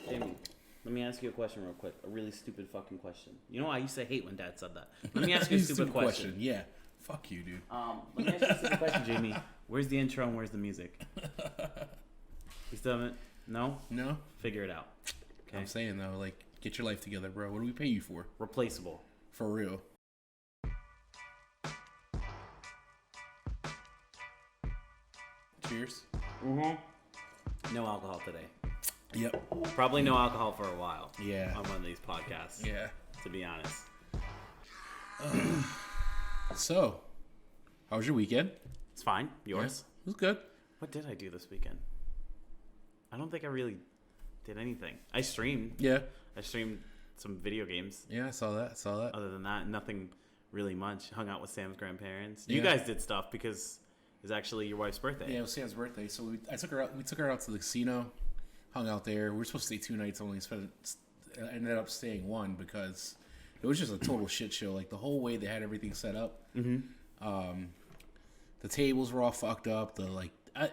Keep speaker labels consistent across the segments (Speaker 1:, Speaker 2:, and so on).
Speaker 1: Jamie, let me ask you a question real quick. A really stupid fucking question. You know, I used to hate when Dad said that. Let me ask you a stupid question.
Speaker 2: Yeah. Fuck you, dude.
Speaker 1: Let me ask you a stupid question, Jamie. Where's the intro and where's the music? You still haven't? No?
Speaker 2: No?
Speaker 1: Figure it out. Okay.
Speaker 2: I'm saying, though, like, get your life together, bro. What do we pay you for?
Speaker 1: Replaceable.
Speaker 2: For real. Cheers.
Speaker 1: Mm-hmm. No alcohol today.
Speaker 2: Yep.
Speaker 1: Probably no alcohol for a while.
Speaker 2: Yeah.
Speaker 1: On one of these podcasts.
Speaker 2: Yeah.
Speaker 1: To be honest.
Speaker 2: So, how was your weekend?
Speaker 1: It's fine. Yours?
Speaker 2: Yeah, it was good.
Speaker 1: What did I do this weekend? I don't think I really did anything. I streamed.
Speaker 2: Yeah.
Speaker 1: I streamed some video games.
Speaker 2: Yeah, I saw that.
Speaker 1: Other than that, nothing really much. Hung out with Sam's grandparents.
Speaker 2: Yeah.
Speaker 1: You guys did stuff because it was actually your wife's birthday.
Speaker 2: Yeah, it was Sam's birthday. So we took her out to the casino, hung out there. We were supposed to stay 2 nights only. I ended up staying 1 because it was just a total shit show. Like the whole way they had everything set up. Mm-hmm. The tables were all fucked up.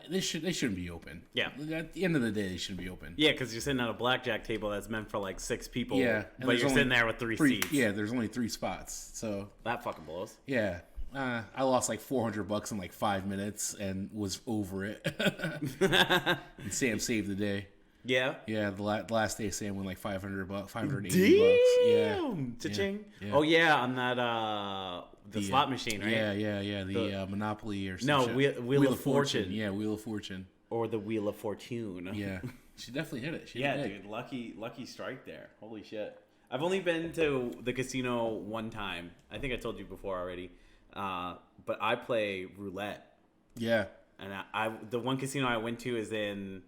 Speaker 2: They shouldn't be open.
Speaker 1: Yeah.
Speaker 2: At the end of the day, they shouldn't be open.
Speaker 1: Yeah, because you're sitting at a blackjack table that's meant for like 6 people.
Speaker 2: Yeah.
Speaker 1: But you're sitting there with 3 seats.
Speaker 2: Yeah, there's only 3 spots. So
Speaker 1: that fucking blows.
Speaker 2: Yeah. I lost like $400 in like 5 minutes and was over it. And Sam saved the day.
Speaker 1: Yeah.
Speaker 2: Yeah, the last day Sam won like $500, $580.
Speaker 1: Yeah. Cha-ching.
Speaker 2: Yeah.
Speaker 1: Oh yeah, on that the slot machine, right?
Speaker 2: Yeah. The Monopoly or something.
Speaker 1: No, Wheel of Fortune.
Speaker 2: Yeah, Wheel of Fortune.
Speaker 1: Or the Wheel of Fortune.
Speaker 2: Yeah. She definitely hit it.
Speaker 1: Dude, lucky strike there. Holy shit. I've only been to the casino one time. I think I told you before already. But I play roulette.
Speaker 2: Yeah.
Speaker 1: And the one casino I went to is in,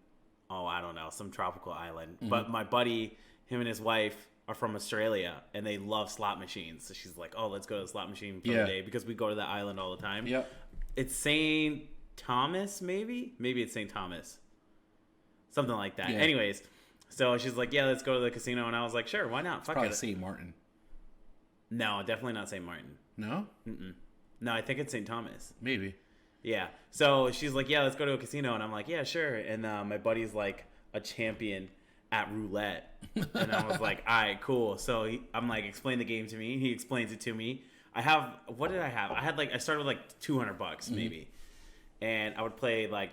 Speaker 1: I don't know, some tropical island. Mm-hmm. But my buddy, him and his wife are from Australia, and they love slot machines. So she's like, let's go to the slot machine for the day, because we go to that island all the time.
Speaker 2: Yep.
Speaker 1: It's St. Thomas, maybe? Maybe it's St. Thomas. Something like that. Yeah. Anyways, so she's like, let's go to the casino. And I was like, sure, why not? Fuck
Speaker 2: probably
Speaker 1: it.
Speaker 2: St. Martin.
Speaker 1: No, definitely not St. Martin.
Speaker 2: No?
Speaker 1: Mm-mm. No, I think it's St. Thomas.
Speaker 2: Maybe.
Speaker 1: Yeah. So she's like, let's go to a casino. And I'm like, yeah, sure. And my buddy's like a champion at roulette. And I was like, all right, cool. So I'm like, explain the game to me. He explains it to me. What did I have? I started with like $200 maybe. And I would play like,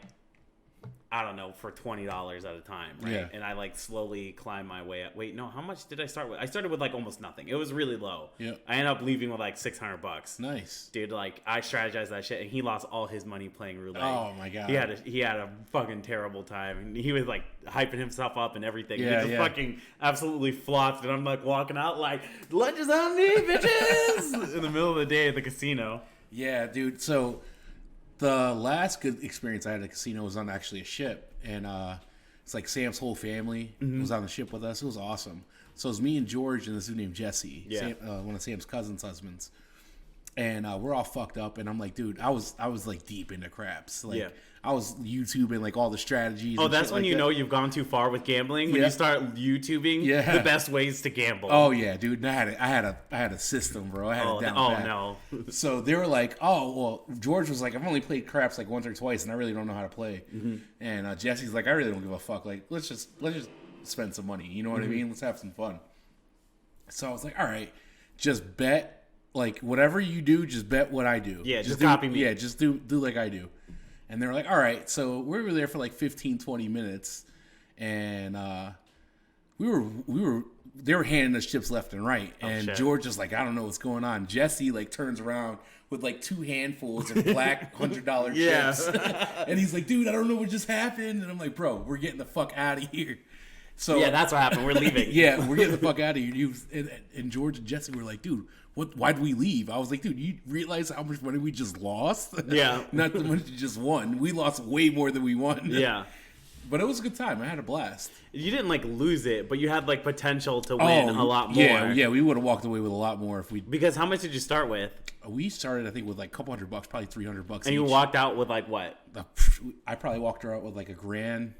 Speaker 1: I don't know, for $20 at a time, right? Yeah. And I like slowly climb my way up. Wait, no, how much did I start with? I started with like almost nothing. It was really low.
Speaker 2: Yeah.
Speaker 1: I ended up leaving with like $600.
Speaker 2: Nice.
Speaker 1: Dude, like I strategized that shit and he lost all his money playing roulette.
Speaker 2: Oh my god.
Speaker 1: He had a fucking terrible time. And he was like hyping himself up and everything.
Speaker 2: Yeah,
Speaker 1: he just fucking absolutely flopped, and I'm like walking out like, lunch is on me, bitches! In the middle of the day at the casino.
Speaker 2: Yeah, dude. So the last good experience I had at a casino was on actually a ship, and it's like Sam's whole family was on the ship with us. It was awesome. So it was me and George and this dude named Jesse, one of Sam's cousin's husbands, and we're all fucked up. And I'm like, dude, I was like deep into craps. Like I was YouTubing like all the strategies.
Speaker 1: Oh, that's when you know you've gone too far with gambling, when you start YouTubing the best ways to gamble.
Speaker 2: Oh yeah, dude. I had a system, bro. I had it down pat.
Speaker 1: No.
Speaker 2: So they were like, George was like, I've only played craps like once or twice, and I really don't know how to play. Mm-hmm. And Jesse's like, I really don't give a fuck. Like, let's just spend some money. You know what I mean? Let's have some fun. So I was like, all right, just bet. Like, whatever you do, just bet what I do.
Speaker 1: Yeah, just copy me.
Speaker 2: Yeah, just do like I do. And they were like, all right. So we were there for like 15, 20 minutes. And they were handing us chips left and right. And George is like, I don't know what's going on. Jesse like turns around with like 2 handfuls of black $100 chips. And he's like, dude, I don't know what just happened. And I'm like, bro, we're getting the fuck out of here. So
Speaker 1: that's what happened. We're leaving.
Speaker 2: We're getting the fuck out of here. And George and Jesse were like, dude, why'd we leave? I was like, dude, you realize how much money we just lost?
Speaker 1: Yeah.
Speaker 2: Not the money you just won. We lost way more than we won.
Speaker 1: Yeah.
Speaker 2: But it was a good time. I had a blast.
Speaker 1: You didn't like lose it, but you had like potential to win a lot more.
Speaker 2: Yeah, we would have walked away with a lot more if we.
Speaker 1: Because how much did you start with?
Speaker 2: We started, I think, with like a couple $100, probably $300.
Speaker 1: And you walked out with like what?
Speaker 2: I probably walked her out with like $1,000.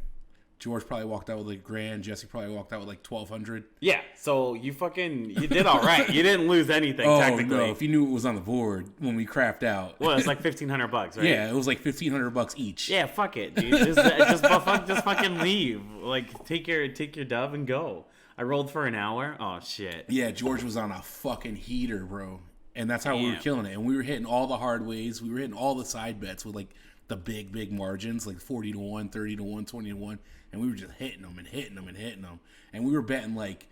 Speaker 2: George probably walked out with like $1,000. Jesse probably walked out with like $1,200.
Speaker 1: Yeah, so you did all right. You didn't lose anything technically.
Speaker 2: No, if you knew it was on the board when we crapped out.
Speaker 1: Well, it's like $1,500, right?
Speaker 2: Yeah, it was like $1,500 each.
Speaker 1: Yeah, fuck it, dude. Just fucking leave. Like, take your dub and go. I rolled for an hour. Oh shit.
Speaker 2: Yeah, George was on a fucking heater, bro. And that's how we were killing it. And we were hitting all the hard ways. We were hitting all the side bets with like the big margins, like 40-1, 30-1, 20-1. And we were just hitting them and hitting them and hitting them. And we were betting like,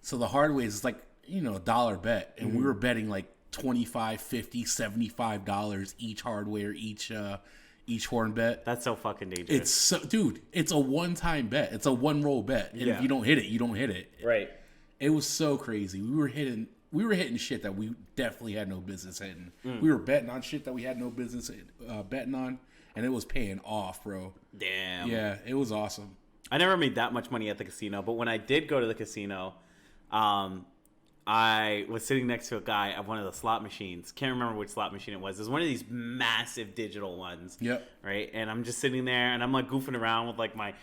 Speaker 2: so the hard ways is like, you know, $1 bet. And we were betting like $25, $50, $75 each hardware, each horn bet.
Speaker 1: That's so fucking dangerous.
Speaker 2: It's a one-time bet. It's a one-roll bet. And if you don't hit it, you don't hit it.
Speaker 1: Right.
Speaker 2: It was so crazy. We were hitting shit that we definitely had no business hitting. We were betting on shit that we had no business betting on, and it was paying off, bro.
Speaker 1: Damn.
Speaker 2: Yeah, it was awesome.
Speaker 1: I never made that much money at the casino, but when I did go to the casino, I was sitting next to a guy at one of the slot machines. Can't remember which slot machine it was. It was one of these massive digital ones.
Speaker 2: Yep.
Speaker 1: Right? And I'm just sitting there, and I'm like goofing around with like my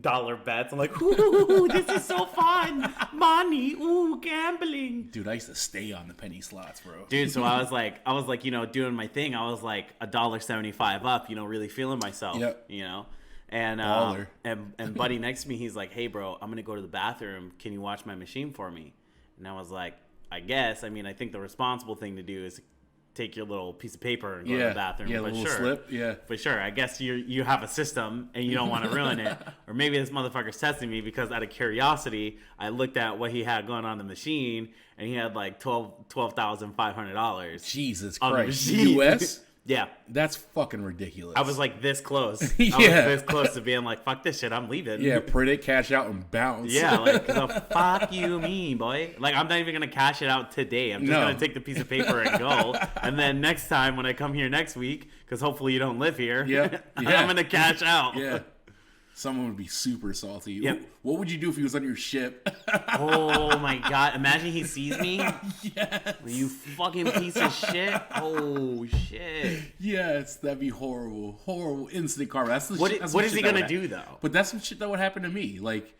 Speaker 1: dollar bets. I'm like, ooh, this is so fun. Money, ooh, gambling.
Speaker 2: Dude, I used to stay on the penny slots, bro.
Speaker 1: Dude, so I was like, you know, doing my thing. I was like $1.75 up, you know, really feeling myself.
Speaker 2: Yep.
Speaker 1: You know? And and buddy next to me, he's like, hey, bro, I'm going to go to the bathroom. Can you watch my machine for me? And I was like, I guess. I mean, I think the responsible thing to do is take your little piece of paper and go to the bathroom.
Speaker 2: Yeah,
Speaker 1: but
Speaker 2: little
Speaker 1: sure,
Speaker 2: slip. Yeah.
Speaker 1: For sure. I guess you have a system and you don't want to ruin it. Or maybe this motherfucker's testing me because out of curiosity, I looked at what he had going on the machine and he had like $12,500.
Speaker 2: Jesus
Speaker 1: on
Speaker 2: Christ.
Speaker 1: The machine.
Speaker 2: US?
Speaker 1: Yeah.
Speaker 2: That's fucking ridiculous.
Speaker 1: I was like this close.
Speaker 2: Yeah.
Speaker 1: I was this close to being like, fuck this shit, I'm leaving.
Speaker 2: Yeah, print it, cash out, and bounce.
Speaker 1: Yeah, like, the fuck you mean, boy? Like, I'm not even going to cash it out today. I'm just going to take the piece of paper and go. And then next time when I come here next week, because hopefully you don't live here, I'm going to cash out.
Speaker 2: Yeah. Someone would be super salty.
Speaker 1: Yep.
Speaker 2: What would you do if he was on your ship?
Speaker 1: Oh, my God. Imagine he sees me.
Speaker 2: Yes.
Speaker 1: You fucking piece of shit. Oh, shit.
Speaker 2: Yes, that'd be horrible. Horrible. Instant karma. That's the shit.
Speaker 1: What is he going to do, though?
Speaker 2: But that's some shit that would happen to me. Like,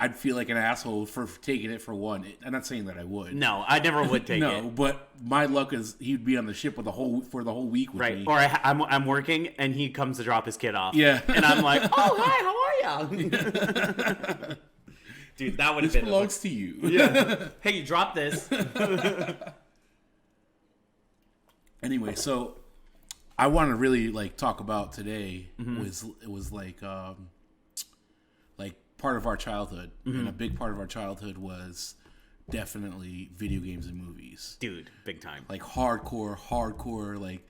Speaker 2: I'd feel like an asshole for taking it for one. I'm not saying that I would.
Speaker 1: No, I never would take it.
Speaker 2: No, but my luck is he'd be on the ship for the whole week with me.
Speaker 1: Or I'm working and he comes to drop his kid off.
Speaker 2: Yeah.
Speaker 1: And I'm like, oh, hi, how are you? Dude, that would have been...
Speaker 2: This belongs to you.
Speaker 1: Yeah. Hey, you dropped this.
Speaker 2: Anyway, so I want to really like talk about today was like part of our childhood, and a big part of our childhood was definitely video games and movies.
Speaker 1: Dude, big time.
Speaker 2: Like hardcore. Like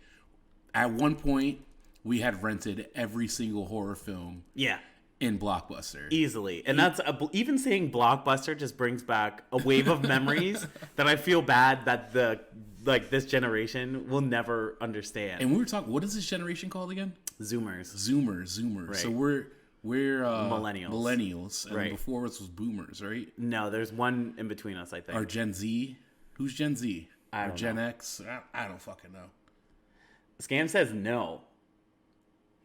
Speaker 2: at one point, we had rented every single horror film.
Speaker 1: Yeah.
Speaker 2: In Blockbuster.
Speaker 1: Easily. And that's even saying Blockbuster just brings back a wave of memories that I feel bad that this generation will never understand.
Speaker 2: And we were talking, what is this generation called again?
Speaker 1: Zoomers.
Speaker 2: Right. So we're millennials, and
Speaker 1: right.
Speaker 2: before us was boomers, right?
Speaker 1: No, there's one in between us, I think.
Speaker 2: Or Gen Z? Who's Gen Z?
Speaker 1: I don't
Speaker 2: or Gen
Speaker 1: know.
Speaker 2: X? I don't fucking know.
Speaker 1: Scam says no.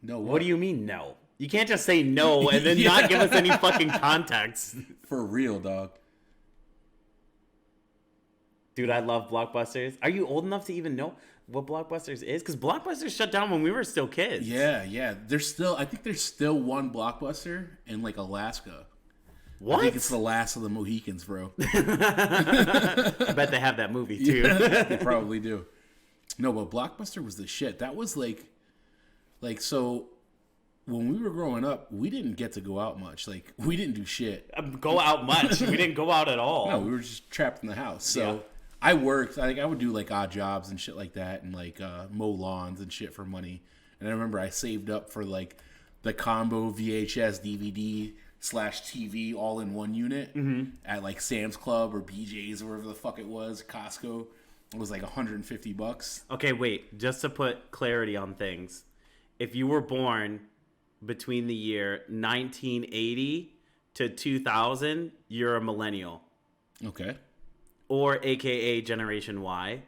Speaker 2: No,
Speaker 1: what do you mean no? You can't just say no and then not give us any fucking context.
Speaker 2: For real, dog.
Speaker 1: Dude, I love Blockbusters. Are you old enough to even know what Blockbusters is? Because Blockbusters shut down when we were still kids.
Speaker 2: Yeah. I think there's still one Blockbuster in like Alaska.
Speaker 1: What?
Speaker 2: I think it's the last of the Mohicans, bro.
Speaker 1: I bet they have that movie too.
Speaker 2: Yeah, they probably do. No, but Blockbuster was the shit. That was like so. When we were growing up, we didn't get to go out much. Like, we didn't do shit.
Speaker 1: Go out much. We didn't go out at all.
Speaker 2: No, we were just trapped in the house. So I worked. I would do like odd jobs and shit like that, and like mow lawns and shit for money. And I remember I saved up for like the combo VHS DVD / TV all in one unit at like Sam's Club or BJ's or wherever the fuck it was, Costco. It was like $150.
Speaker 1: Okay, wait. Just to put clarity on things, if you were born between the year 1980 to 2000, you're a millennial.
Speaker 2: Okay.
Speaker 1: Or AKA Generation Y.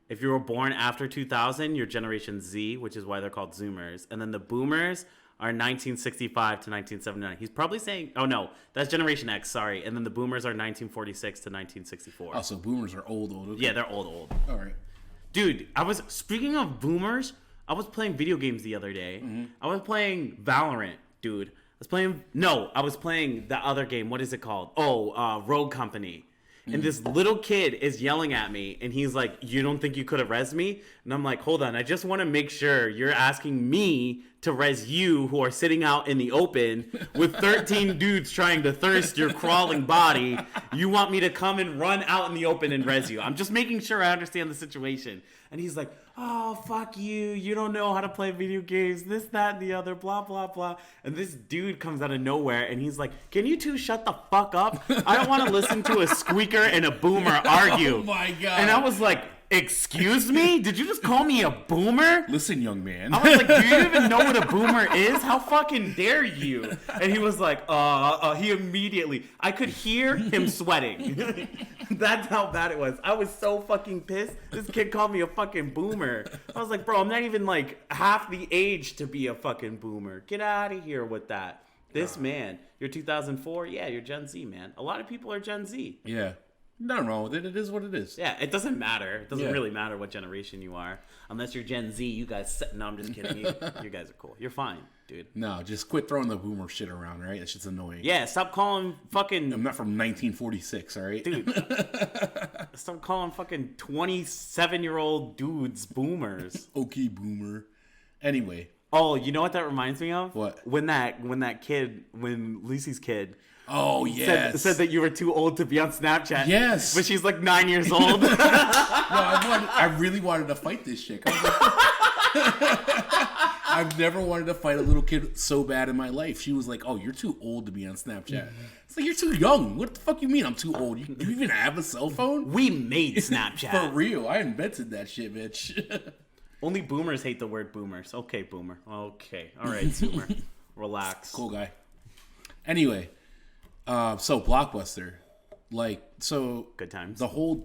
Speaker 1: If you were born after 2000, you're Generation Z, which is why they're called Zoomers. And then the Boomers are 1965 to 1979. He's probably saying, oh no, that's Generation X, sorry. And then the boomers are 1946 to 1964.
Speaker 2: Oh, so boomers are old. Okay.
Speaker 1: Yeah, they're old.
Speaker 2: All right.
Speaker 1: Dude, speaking of boomers, I was playing video games the other day. Mm-hmm. I was playing Valorant, dude. I was playing the other game. What is it called? Rogue Company. And this little kid is yelling at me, and he's like, you don't think you could have res me? And I'm like, hold on, I just want to make sure you're asking me to res you, who are sitting out in the open with 13 dudes trying to thirst your crawling body. You want me to come and run out in the open and res you. I'm just making sure I understand the situation. And he's like, oh, fuck you. You don't know how to play video games. This, that, and the other, blah, blah, blah. And this dude comes out of nowhere, and he's like, can you two shut the fuck up? I don't want to listen to a squeaker and a boomer argue.
Speaker 2: Oh, my God.
Speaker 1: And I was like, excuse me? Did you just call me a boomer?
Speaker 2: Listen, young man.
Speaker 1: I was like, do you even know what a boomer is? How fucking dare you? And he was like, he immediately, I could hear him sweating. That's how bad it was. I was so fucking pissed. This kid called me a fucking boomer. I was like, bro, I'm not even like half the age to be a fucking boomer. Get out of here with that. This man, you're 2004? Yeah, you're Gen Z, man. A lot of people are Gen Z.
Speaker 2: Yeah. Nothing wrong with it. It is what it is.
Speaker 1: Yeah, it doesn't matter. It doesn't really matter what generation you are. Unless you're Gen Z, you guys... No, I'm just kidding. You guys are cool. You're fine, dude.
Speaker 2: No, just quit throwing the boomer shit around, right? That shit's annoying.
Speaker 1: Yeah, stop calling fucking...
Speaker 2: I'm not from 1946, all right?
Speaker 1: Dude. Stop calling fucking 27-year-old dudes boomers.
Speaker 2: Okay, boomer. Anyway.
Speaker 1: Oh, you know what that reminds me of?
Speaker 2: What?
Speaker 1: When Lucy's kid...
Speaker 2: Oh, yes.
Speaker 1: Said that you were too old to be on Snapchat.
Speaker 2: Yes.
Speaker 1: But she's like 9 years old.
Speaker 2: No, I really wanted to fight this chick. I've never wanted to fight a little kid so bad in my life. She was like, oh, you're too old to be on Snapchat. It's like, you're too young. What the fuck you mean I'm too old? You even have a cell phone?
Speaker 1: We made Snapchat.
Speaker 2: For real. I invented that shit, bitch.
Speaker 1: Only boomers hate the word boomers. Okay, boomer. Okay. All right, Zoomer. Relax.
Speaker 2: Cool guy. Anyway... so Blockbuster,
Speaker 1: good times.
Speaker 2: The whole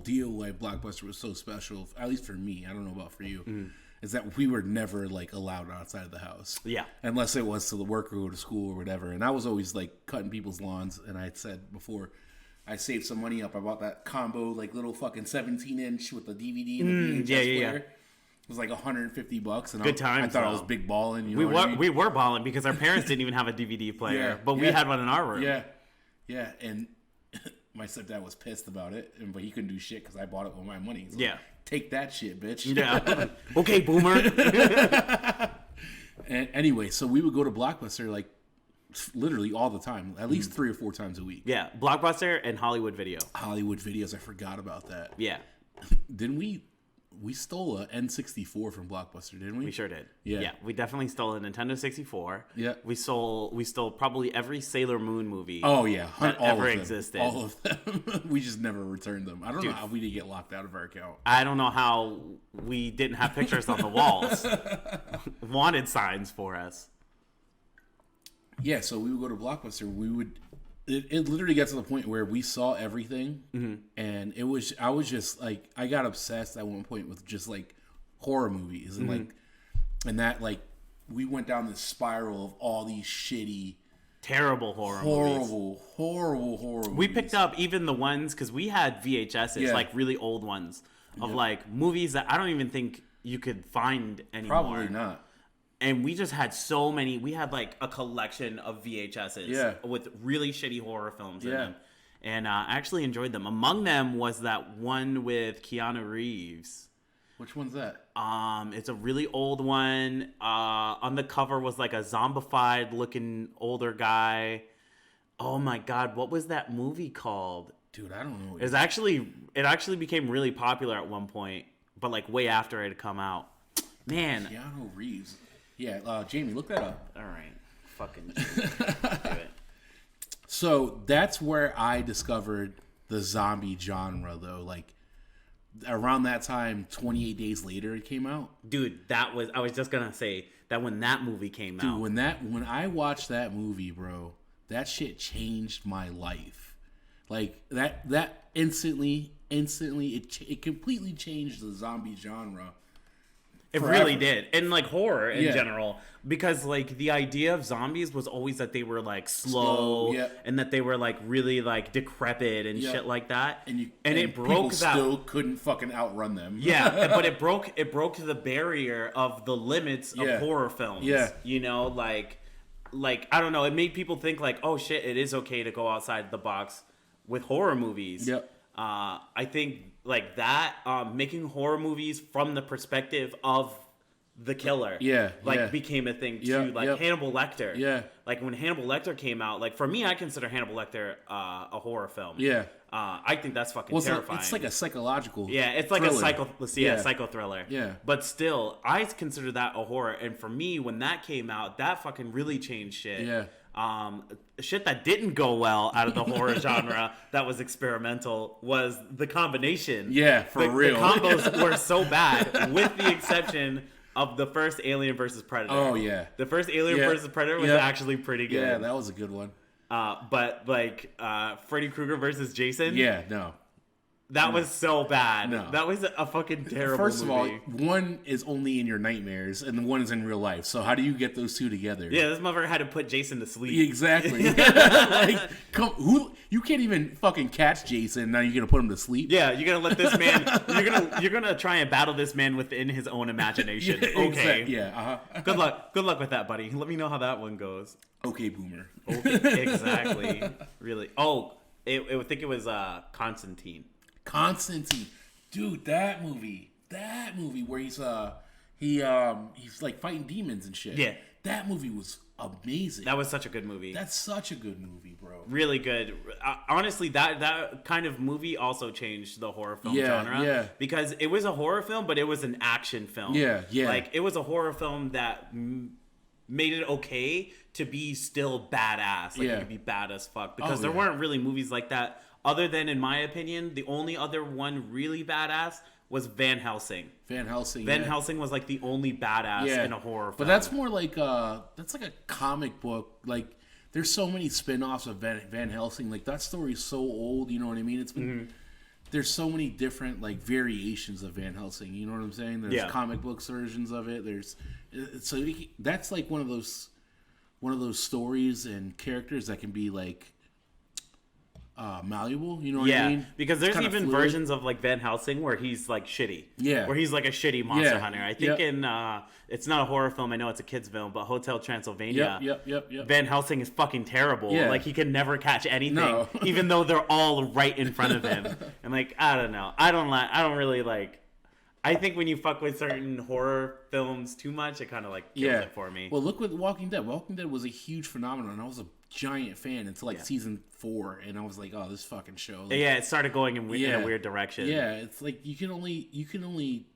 Speaker 2: deal why Blockbuster was so special, at least for me, I don't know about for you, is that we were never like allowed outside of the house.
Speaker 1: Yeah.
Speaker 2: Unless it was to the work or go to school or whatever. And I was always like cutting people's lawns. And I had said before, I saved some money up. I bought that combo like little fucking 17-inch with the DVD and the VHS player. It was like $150, and
Speaker 1: good times.
Speaker 2: I thought I was big balling.
Speaker 1: We were balling because our parents didn't even have a DVD player, but we had one in our room.
Speaker 2: Yeah, and my stepdad was pissed about it, but he couldn't do shit because I bought it with my money. So take that shit, bitch.
Speaker 1: Yeah. Okay, boomer.
Speaker 2: And anyway, so we would go to Blockbuster like literally all the time, at least 3 or 4 times a week.
Speaker 1: Yeah, Blockbuster and Hollywood Video.
Speaker 2: Hollywood Videos, I forgot about that.
Speaker 1: Yeah.
Speaker 2: Didn't we? We stole a N64 from Blockbuster, didn't we?
Speaker 1: We sure did.
Speaker 2: Yeah,
Speaker 1: we definitely stole a Nintendo 64.
Speaker 2: Yeah.
Speaker 1: We stole probably every Sailor Moon movie.
Speaker 2: Oh yeah,
Speaker 1: that
Speaker 2: all
Speaker 1: ever
Speaker 2: of them.
Speaker 1: existed.
Speaker 2: All of them. We just never returned them. I don't know how we didn't get locked out of our account.
Speaker 1: I don't know how we didn't have pictures on the walls, wanted signs for us.
Speaker 2: Yeah, so we would go to Blockbuster. We would. It literally got to the point where we saw everything, and I was just like, I got obsessed at one point with just like horror movies, and we went down this spiral of all these shitty,
Speaker 1: terrible horror movies.
Speaker 2: Horrible movies.
Speaker 1: We picked up even the ones, because we had VHSs, like really old ones, of like movies that I don't even think you could find anymore.
Speaker 2: Probably not.
Speaker 1: And we just had so many. We had like a collection of VHSs with really shitty horror films in them. And I actually enjoyed them. Among them was that one with Keanu Reeves.
Speaker 2: Which one's that?
Speaker 1: It's a really old one. On the cover was like a zombified looking older guy. Oh my God, what was that movie called?
Speaker 2: Dude, I don't know.
Speaker 1: It actually became really popular at one point, but like way after it had come out. Man.
Speaker 2: Keanu Reeves. Yeah, Jamie, look that up.
Speaker 1: All right. Fucking do it.
Speaker 2: So that's where I discovered the zombie genre, though. Like, around that time, 28 Days Later, it came out.
Speaker 1: Dude, I was just going to say that when that movie came out.
Speaker 2: Dude, when I watched that movie, bro, that shit changed my life. Like, that instantly, it completely changed the zombie genre.
Speaker 1: It
Speaker 2: forever.
Speaker 1: really did. And like horror in general. Because like the idea of zombies was always that they were like slow and that they were like really like decrepit and shit like that. And it broke
Speaker 2: people
Speaker 1: that.
Speaker 2: Still couldn't fucking outrun them.
Speaker 1: Yeah, but it broke the barrier of the limits of horror films.
Speaker 2: Yeah.
Speaker 1: You know, like I don't know, it made people think like, oh shit, it is okay to go outside the box with horror movies.
Speaker 2: Yep.
Speaker 1: I think like that, making horror movies from the perspective of the killer, became a thing too. Hannibal Lecter. Yeah. Like when Hannibal Lecter came out, like for me, I consider Hannibal Lecter a horror film. Yeah. I think that's fucking terrifying.
Speaker 2: It's like a psychological.
Speaker 1: Yeah, it's like
Speaker 2: thriller.
Speaker 1: a psycho thriller.
Speaker 2: Yeah.
Speaker 1: But still, I consider that a horror. And for me, when that came out, that fucking really changed shit. Yeah. Shit that didn't go well out of the horror genre that was experimental was the combination.
Speaker 2: Yeah, for real.
Speaker 1: The combos were so bad, with the exception of the first Alien versus Predator.
Speaker 2: Oh, yeah.
Speaker 1: The first Alien versus Predator was actually pretty good.
Speaker 2: Yeah, that was a good one.
Speaker 1: But like Freddy Krueger versus Jason.
Speaker 2: Yeah, no.
Speaker 1: That was so bad.
Speaker 2: No.
Speaker 1: That was a fucking terrible
Speaker 2: First of all,
Speaker 1: movie.
Speaker 2: one is only in your nightmares, and the one is in real life. So how do you get those two together?
Speaker 1: Yeah, this motherfucker had to put Jason to sleep.
Speaker 2: Exactly. You can't even fucking catch Jason. Now you're gonna put him to sleep.
Speaker 1: Yeah, you're gonna let this man. you're gonna try and battle this man within his own imagination. Okay.
Speaker 2: Yeah.
Speaker 1: Good luck with that, buddy. Let me know how that one goes.
Speaker 2: Okay, boomer.
Speaker 1: Okay, exactly. Really. Oh, I think it was Constantine.
Speaker 2: Constantine, dude, that movie where he's like fighting demons and shit.
Speaker 1: Yeah,
Speaker 2: that movie was amazing.
Speaker 1: That was such a good movie.
Speaker 2: That's such a good movie, bro.
Speaker 1: Really good. Honestly, that kind of movie also changed the horror film genre.
Speaker 2: Yeah,
Speaker 1: because it was a horror film, but it was an action film.
Speaker 2: Yeah.
Speaker 1: Like it was a horror film that made it okay to be still badass. Like you could be bad as fuck because there weren't really movies like that. Other than, in my opinion, the only other one really badass was Van Helsing. Van Helsing was like the only badass in a horror film.
Speaker 2: But that's more like that's like a comic book. Like there's so many spin-offs of Van Helsing. Like that story's so old, you know what I mean? It's been there's so many different like variations of Van Helsing. You know what I'm saying? There's comic books versions of it. That's like one of those stories and characters that can be like malleable, you know what I mean?
Speaker 1: Because there's even versions of like Van Helsing where he's like shitty. Yeah. Where he's like a shitty monster hunter. I think in it's not a horror film, I know it's a kid's film, but Hotel Transylvania.
Speaker 2: Yep.
Speaker 1: Van Helsing is fucking terrible. Yeah. Like he can never catch anything, even though they're all right in front of him. And like, I don't know. I don't really like. I think when you fuck with certain horror films too much, it kind of like kills it for me.
Speaker 2: Well, look with Walking Dead. Walking Dead was a huge phenomenon. I was a giant fan until like season 4, and I was like, "Oh, this fucking show." Like,
Speaker 1: it started going in a weird direction.
Speaker 2: Yeah, it's like you can only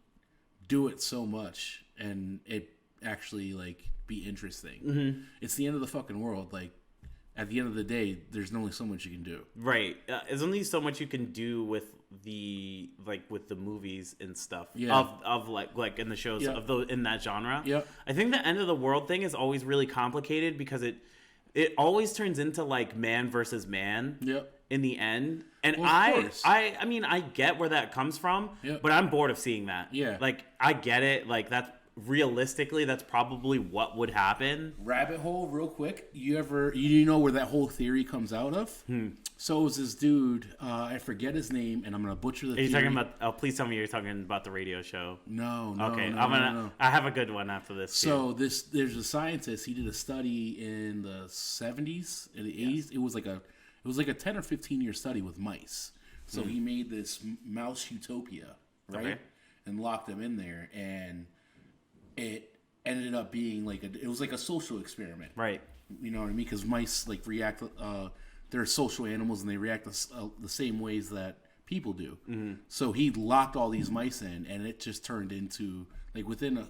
Speaker 2: do it so much, and it actually like be interesting. Mm-hmm. It's the end of the fucking world. Like at the end of the day, there's only so much you can do.
Speaker 1: Right. There's only so much you can do with the movies and stuff of like in the shows of those in that genre. Yeah. I think the end of the world thing is always really complicated because it always turns into like man versus man. Yep. In the end. And I mean I get where that comes from, but I'm bored of seeing that. Yeah. Like I get it. Like that's realistically that's probably what would happen.
Speaker 2: Rabbit hole real quick. You know where that whole theory comes out of? So it was this dude, I forget his name, and I'm gonna butcher the theory.
Speaker 1: Are you talking about please tell me you're talking about the radio show.
Speaker 2: No.
Speaker 1: Okay,
Speaker 2: no.
Speaker 1: I have a good one after this.
Speaker 2: So there's a scientist, he did a study in the 70s and the 80s. It was like a 10 or 15 year study with mice. So he made this mouse utopia, right? Okay. And locked them in there, and it ended up being it was like a social experiment, right? You know what I mean? Because mice like react. They're social animals, and they react the same ways that people do. Mm-hmm. So he locked all these mice in, and it just turned into like within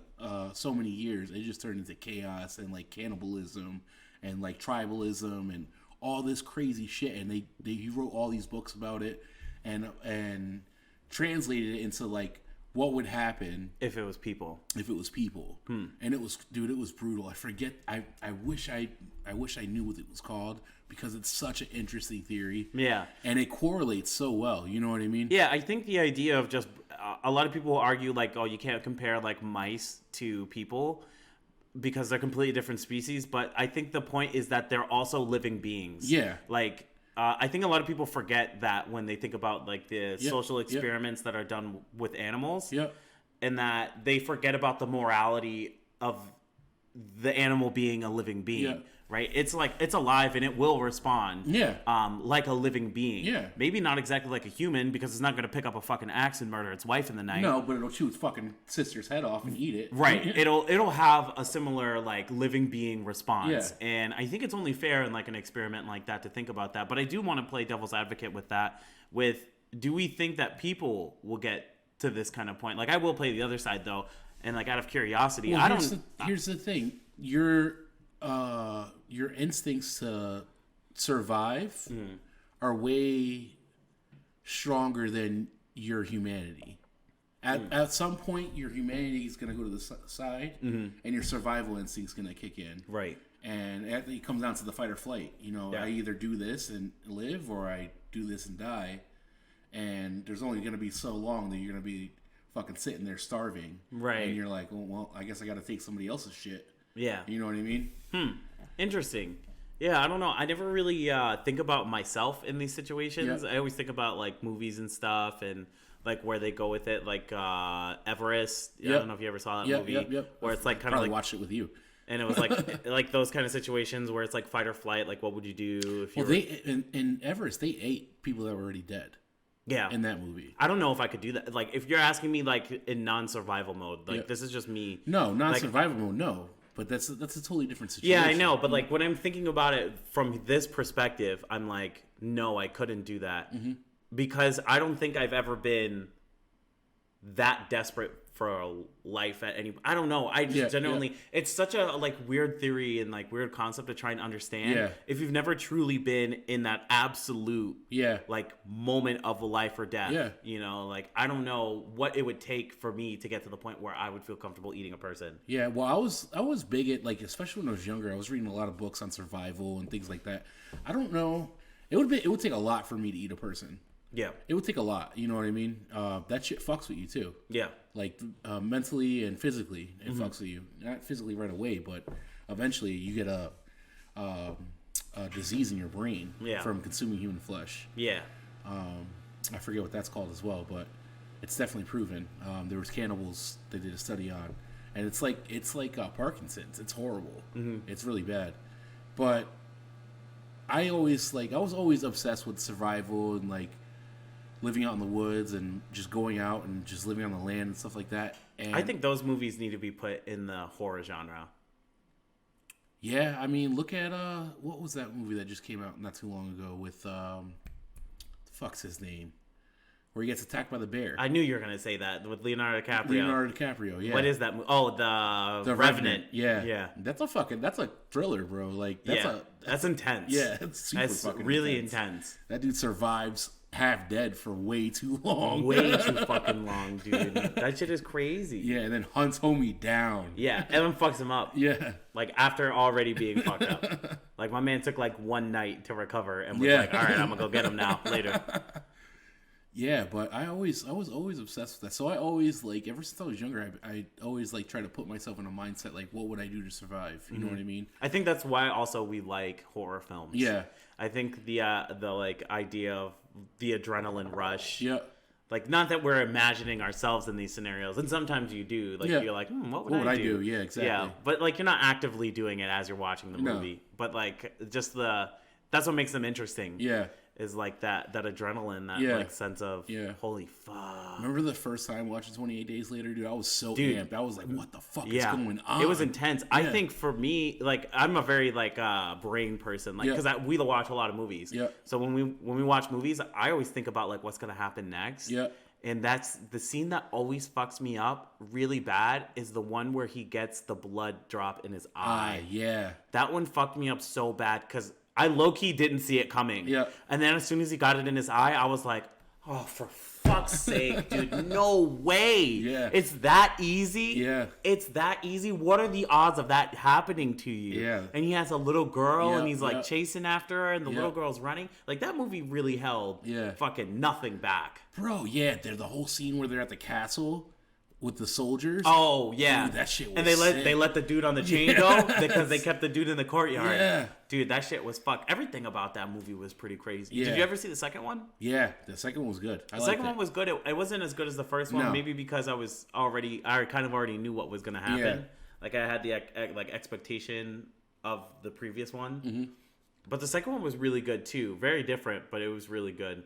Speaker 2: so many years, it just turned into chaos and like cannibalism and like tribalism and all this crazy shit. And he wrote all these books about it, and translated it into like what would happen
Speaker 1: if it was people.
Speaker 2: And it was brutal. I forget. I wish I knew what it was called because it's such an interesting theory. Yeah. And it correlates so well. You know what I mean?
Speaker 1: Yeah, I think the idea of just a lot of people argue like, oh, you can't compare like mice to people because they're completely different species. But I think the point is that they're also living beings.
Speaker 2: Yeah.
Speaker 1: Like, I think a lot of people forget that when they think about like the social experiments that are done with animals.
Speaker 2: Yep.
Speaker 1: And that they forget about the morality of the animal being a living being, right? It's like, it's alive and it will respond like a living being.
Speaker 2: Yeah.
Speaker 1: Maybe not exactly like a human because it's not going to pick up a fucking axe and murder its wife in the night.
Speaker 2: No, but it'll chew its fucking sister's head off and eat it.
Speaker 1: Right. It'll have a similar like living being response.
Speaker 2: Yeah.
Speaker 1: And I think it's only fair in like an experiment like that to think about that. But I do want to play devil's advocate with that. Do we think that people will get to this kind of point? Like, I will play the other side though. And like, out of curiosity,
Speaker 2: well, here's the thing. Your instincts to survive are way stronger than your humanity. At some point, your humanity is going to go to the side, and your survival instinct is going to kick in.
Speaker 1: Right.
Speaker 2: And it comes down to the fight or flight. You know, I either do this and live, or I do this and die. And there's only going to be so long that you're going to be fucking sitting there starving.
Speaker 1: Right.
Speaker 2: And you're like, well, I guess I got to take somebody else's shit.
Speaker 1: Yeah.
Speaker 2: You know what I mean?
Speaker 1: Interesting. Yeah, I don't know. I never really think about myself in these situations. I always think about like movies and stuff and like where they go with it, like Everest. I don't know if you ever saw that movie. Where it's like kind of like
Speaker 2: watched it with you.
Speaker 1: And it was like like those kind of situations where it's like fight or flight. Like, what would you do if you?
Speaker 2: Well, in Everest, they ate people that were already dead.
Speaker 1: Yeah.
Speaker 2: In that movie.
Speaker 1: I don't know if I could do that. Like, if you're asking me, like, in non-survival mode, like, this is just me.
Speaker 2: No, non-survival mode, no. But that's a totally different situation.
Speaker 1: Yeah, I know. But, like, when I'm thinking about it from this perspective, I'm like, no, I couldn't do that. Because I don't think I've ever been that desperate for life at any... I don't know. I just genuinely... It's such a, like, weird theory and, like, weird concept to try and understand.
Speaker 2: Yeah.
Speaker 1: If you've never truly been in that absolute, like, moment of life or death.
Speaker 2: Yeah.
Speaker 1: You know, like, I don't know what it would take for me to get to the point where I would feel comfortable eating a person.
Speaker 2: Yeah, well, I was big at, like, especially when I was younger, I was reading a lot of books on survival and things like that. I don't know. It would take a lot for me to eat a person.
Speaker 1: Yeah.
Speaker 2: It would take a lot, you know what I mean? That shit fucks with you, too.
Speaker 1: Yeah.
Speaker 2: Like, mentally and physically, it fucks with you. Not physically right away, but eventually you get a disease in your brain from consuming human flesh.
Speaker 1: Yeah.
Speaker 2: I forget what that's called as well, but it's definitely proven. There was cannibals they did a study on, and it's like Parkinson's. It's horrible. It's really bad. But I was always obsessed with survival and like living out in the woods and just going out and just living on the land and stuff like that. And
Speaker 1: I think those movies need to be put in the horror genre.
Speaker 2: Yeah, I mean, look at what was that movie that just came out not too long ago with the fuck's his name, where he gets attacked by the bear.
Speaker 1: I knew you were gonna say that with Leonardo DiCaprio.
Speaker 2: Leonardo DiCaprio, yeah.
Speaker 1: What is that? Oh, the Revenant.
Speaker 2: Yeah. That's a thriller, bro. Like
Speaker 1: that's intense.
Speaker 2: Yeah, it's super fucking
Speaker 1: really intense.
Speaker 2: That dude survives half dead for way too long.
Speaker 1: Way too fucking long, dude. That shit is crazy.
Speaker 2: Yeah, and then hunts homie down.
Speaker 1: Yeah, and then fucks him up.
Speaker 2: Yeah.
Speaker 1: Like, after already being fucked up. Like, my man took, like, one night to recover and was like, all right, I'm gonna go get him now, later.
Speaker 2: Yeah, but I was always obsessed with that. So I always, like, ever since I was younger, I always, like, try to put myself in a mindset, like, what would I do to survive? You know what I mean?
Speaker 1: I think that's why also we like horror films.
Speaker 2: Yeah.
Speaker 1: I think the like, idea of the adrenaline rush.
Speaker 2: Yeah.
Speaker 1: Like, not that we're imagining ourselves in these scenarios, and sometimes you do. Like, you're like, what would I do?
Speaker 2: Yeah, exactly. Yeah,
Speaker 1: but, like, you're not actively doing it as you're watching the movie. But, like, just that's what makes them interesting.
Speaker 2: Yeah.
Speaker 1: Is like that adrenaline, that like sense of holy fuck.
Speaker 2: Remember the first time watching 28 Days Later, dude? I was so amped. I was like, what the fuck is going on?
Speaker 1: It was intense. I think for me, like, I'm a very like brain person, like, because we watch a lot of movies. Yeah. So when we watch movies, I always think about like what's gonna happen next. Yeah. And that's the scene that always fucks me up really bad is the one where he gets the blood drop in his eye.
Speaker 2: Yeah.
Speaker 1: That one fucked me up so bad because I low-key didn't see it coming. Yeah. And then as soon as he got it in his eye, I was like, oh, for fuck's fuck's sake, dude. No way.
Speaker 2: Yeah.
Speaker 1: It's that easy.
Speaker 2: Yeah.
Speaker 1: It's that easy. What are the odds of that happening to you?
Speaker 2: Yeah.
Speaker 1: And he has a little girl,
Speaker 2: Yeah,
Speaker 1: and he's like
Speaker 2: yeah.
Speaker 1: chasing after her, and the
Speaker 2: Yeah.
Speaker 1: little girl's running. Like, that movie really held fucking nothing back.
Speaker 2: Bro, yeah, they're the whole scene where they're at the castle with the soldiers.
Speaker 1: Oh yeah,
Speaker 2: dude, that shit was
Speaker 1: and they
Speaker 2: sick.
Speaker 1: let the dude on the chain go because they kept the dude in the courtyard.
Speaker 2: Yeah.
Speaker 1: Dude, that shit was fucked. Everything about that movie was pretty crazy.
Speaker 2: Yeah.
Speaker 1: Did you ever see the second one?
Speaker 2: Yeah, the second one was good.
Speaker 1: The second one was good. It wasn't as good as the first one, maybe because I kind of already knew what was gonna happen.
Speaker 2: Yeah.
Speaker 1: Like, I had the expectation of the previous one.
Speaker 2: Mm-hmm.
Speaker 1: But the second one was really good too. Very different, but it was really good.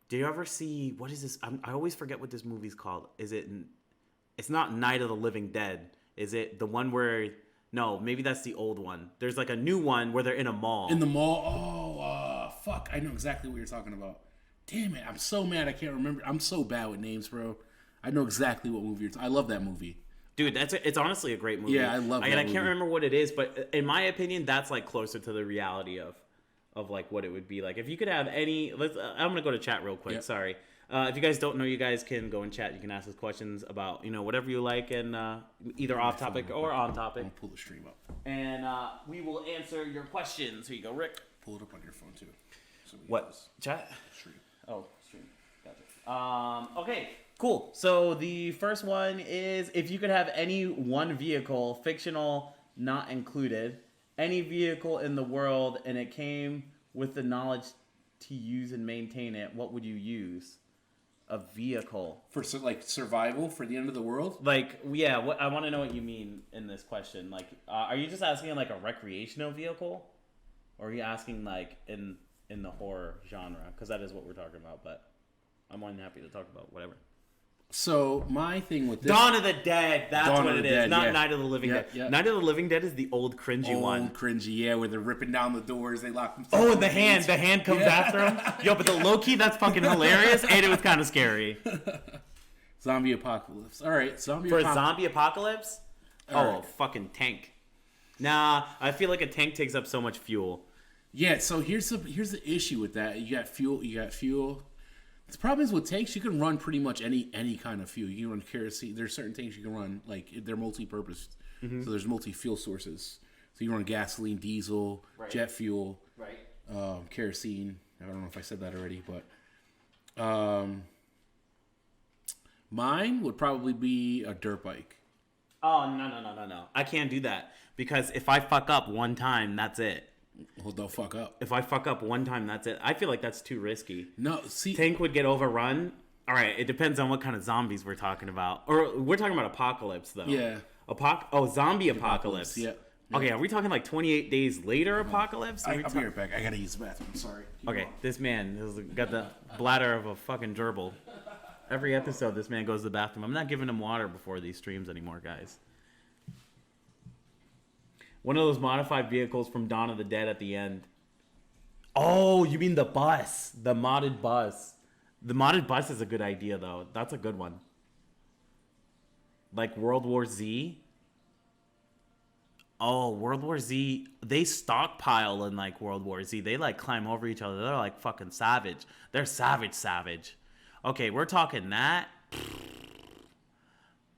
Speaker 1: Do you ever see, what is this? I always forget what this movie's called. It's not Night of the Living Dead. Is it the one where, no, maybe that's the old one. There's like a new one where they're in a mall.
Speaker 2: In the mall? Oh, fuck. I know exactly what you're talking about. Damn it. I'm so mad I can't remember. I'm so bad with names, bro. I know exactly what movie you're talking about. I love that movie.
Speaker 1: Dude, it's honestly a great movie.
Speaker 2: Yeah, I love that movie.
Speaker 1: I can't remember what it is, but in my opinion, that's like closer to the reality of like what it would be like. If you could have any, I'm gonna go to chat real quick.
Speaker 2: Yep.
Speaker 1: Sorry. If you guys don't know, you guys can go in chat. You can ask us questions about whatever you like, and either off topic or on topic.
Speaker 2: I'm gonna pull the stream up.
Speaker 1: And we will answer your questions. Here you go, Rick.
Speaker 2: Pull it up on your phone too. So
Speaker 1: What chat?
Speaker 2: Stream.
Speaker 1: Oh, stream. Gotcha. Okay. Cool. So the first one is, if you could have any one vehicle, fictional not included, any vehicle in the world, and it came with the knowledge to use and maintain it, what would you use? A vehicle.
Speaker 2: For like survival for the end of the world?
Speaker 1: Like, yeah, I want to know what you mean in this question. Like, are you just asking like a recreational vehicle? Or are you asking like in the horror genre? Because that is what we're talking about, but I'm more than happy to talk about whatever.
Speaker 2: So my thing with this,
Speaker 1: Dawn of the Dead, that's
Speaker 2: Dawn
Speaker 1: what
Speaker 2: of
Speaker 1: it
Speaker 2: the
Speaker 1: is.
Speaker 2: Dead,
Speaker 1: Not
Speaker 2: yeah.
Speaker 1: Night of the Living Dead.
Speaker 2: Yeah.
Speaker 1: Night of the Living Dead is the old cringy one.
Speaker 2: Cringy, yeah, where they're ripping down the doors, they lock themselves.
Speaker 1: Oh, and the hand comes after him. Yo, but the low key, that's fucking hilarious, and it was kind of scary.
Speaker 2: Zombie apocalypse. All right,
Speaker 1: For a zombie apocalypse?
Speaker 2: Right.
Speaker 1: Fucking tank. Nah, I feel like a tank takes up so much fuel.
Speaker 2: Yeah, so here's the issue with that. You got fuel. The problem is with tanks, you can run pretty much any kind of fuel. You can run kerosene. There's certain tanks you can run, like, they're multi-purpose. Mm-hmm. So there's multi-fuel sources. So you run gasoline, diesel, jet fuel, kerosene. I don't know if I said that already, but mine would probably be a dirt bike.
Speaker 1: Oh, no. I can't do that. Because if I fuck up one time, that's it.
Speaker 2: Well, don't fuck up.
Speaker 1: If I fuck up one time, that's it. I feel like that's too risky.
Speaker 2: No, see...
Speaker 1: Tank would get overrun. All right, it depends on what kind of zombies we're talking about. Or we're talking about apocalypse, though.
Speaker 2: Yeah.
Speaker 1: Zombie apocalypse.
Speaker 2: Yeah.
Speaker 1: Okay, are we talking like 28 days later apocalypse?
Speaker 2: I'll be right back. I gotta use the bathroom. Sorry.
Speaker 1: Okay, this man has got the bladder of a fucking gerbil. Every episode, this man goes to the bathroom. I'm not giving him water before these streams anymore, guys. One of those modified vehicles from Dawn of the Dead at the end. Oh, you mean the bus. The modded bus. The modded bus is a good idea, though. That's a good one. Like World War Z. Oh, World War Z. They stockpile in, like, World War Z. They, like, climb over each other. They're, like, fucking savage. They're savage. Okay, we're talking that.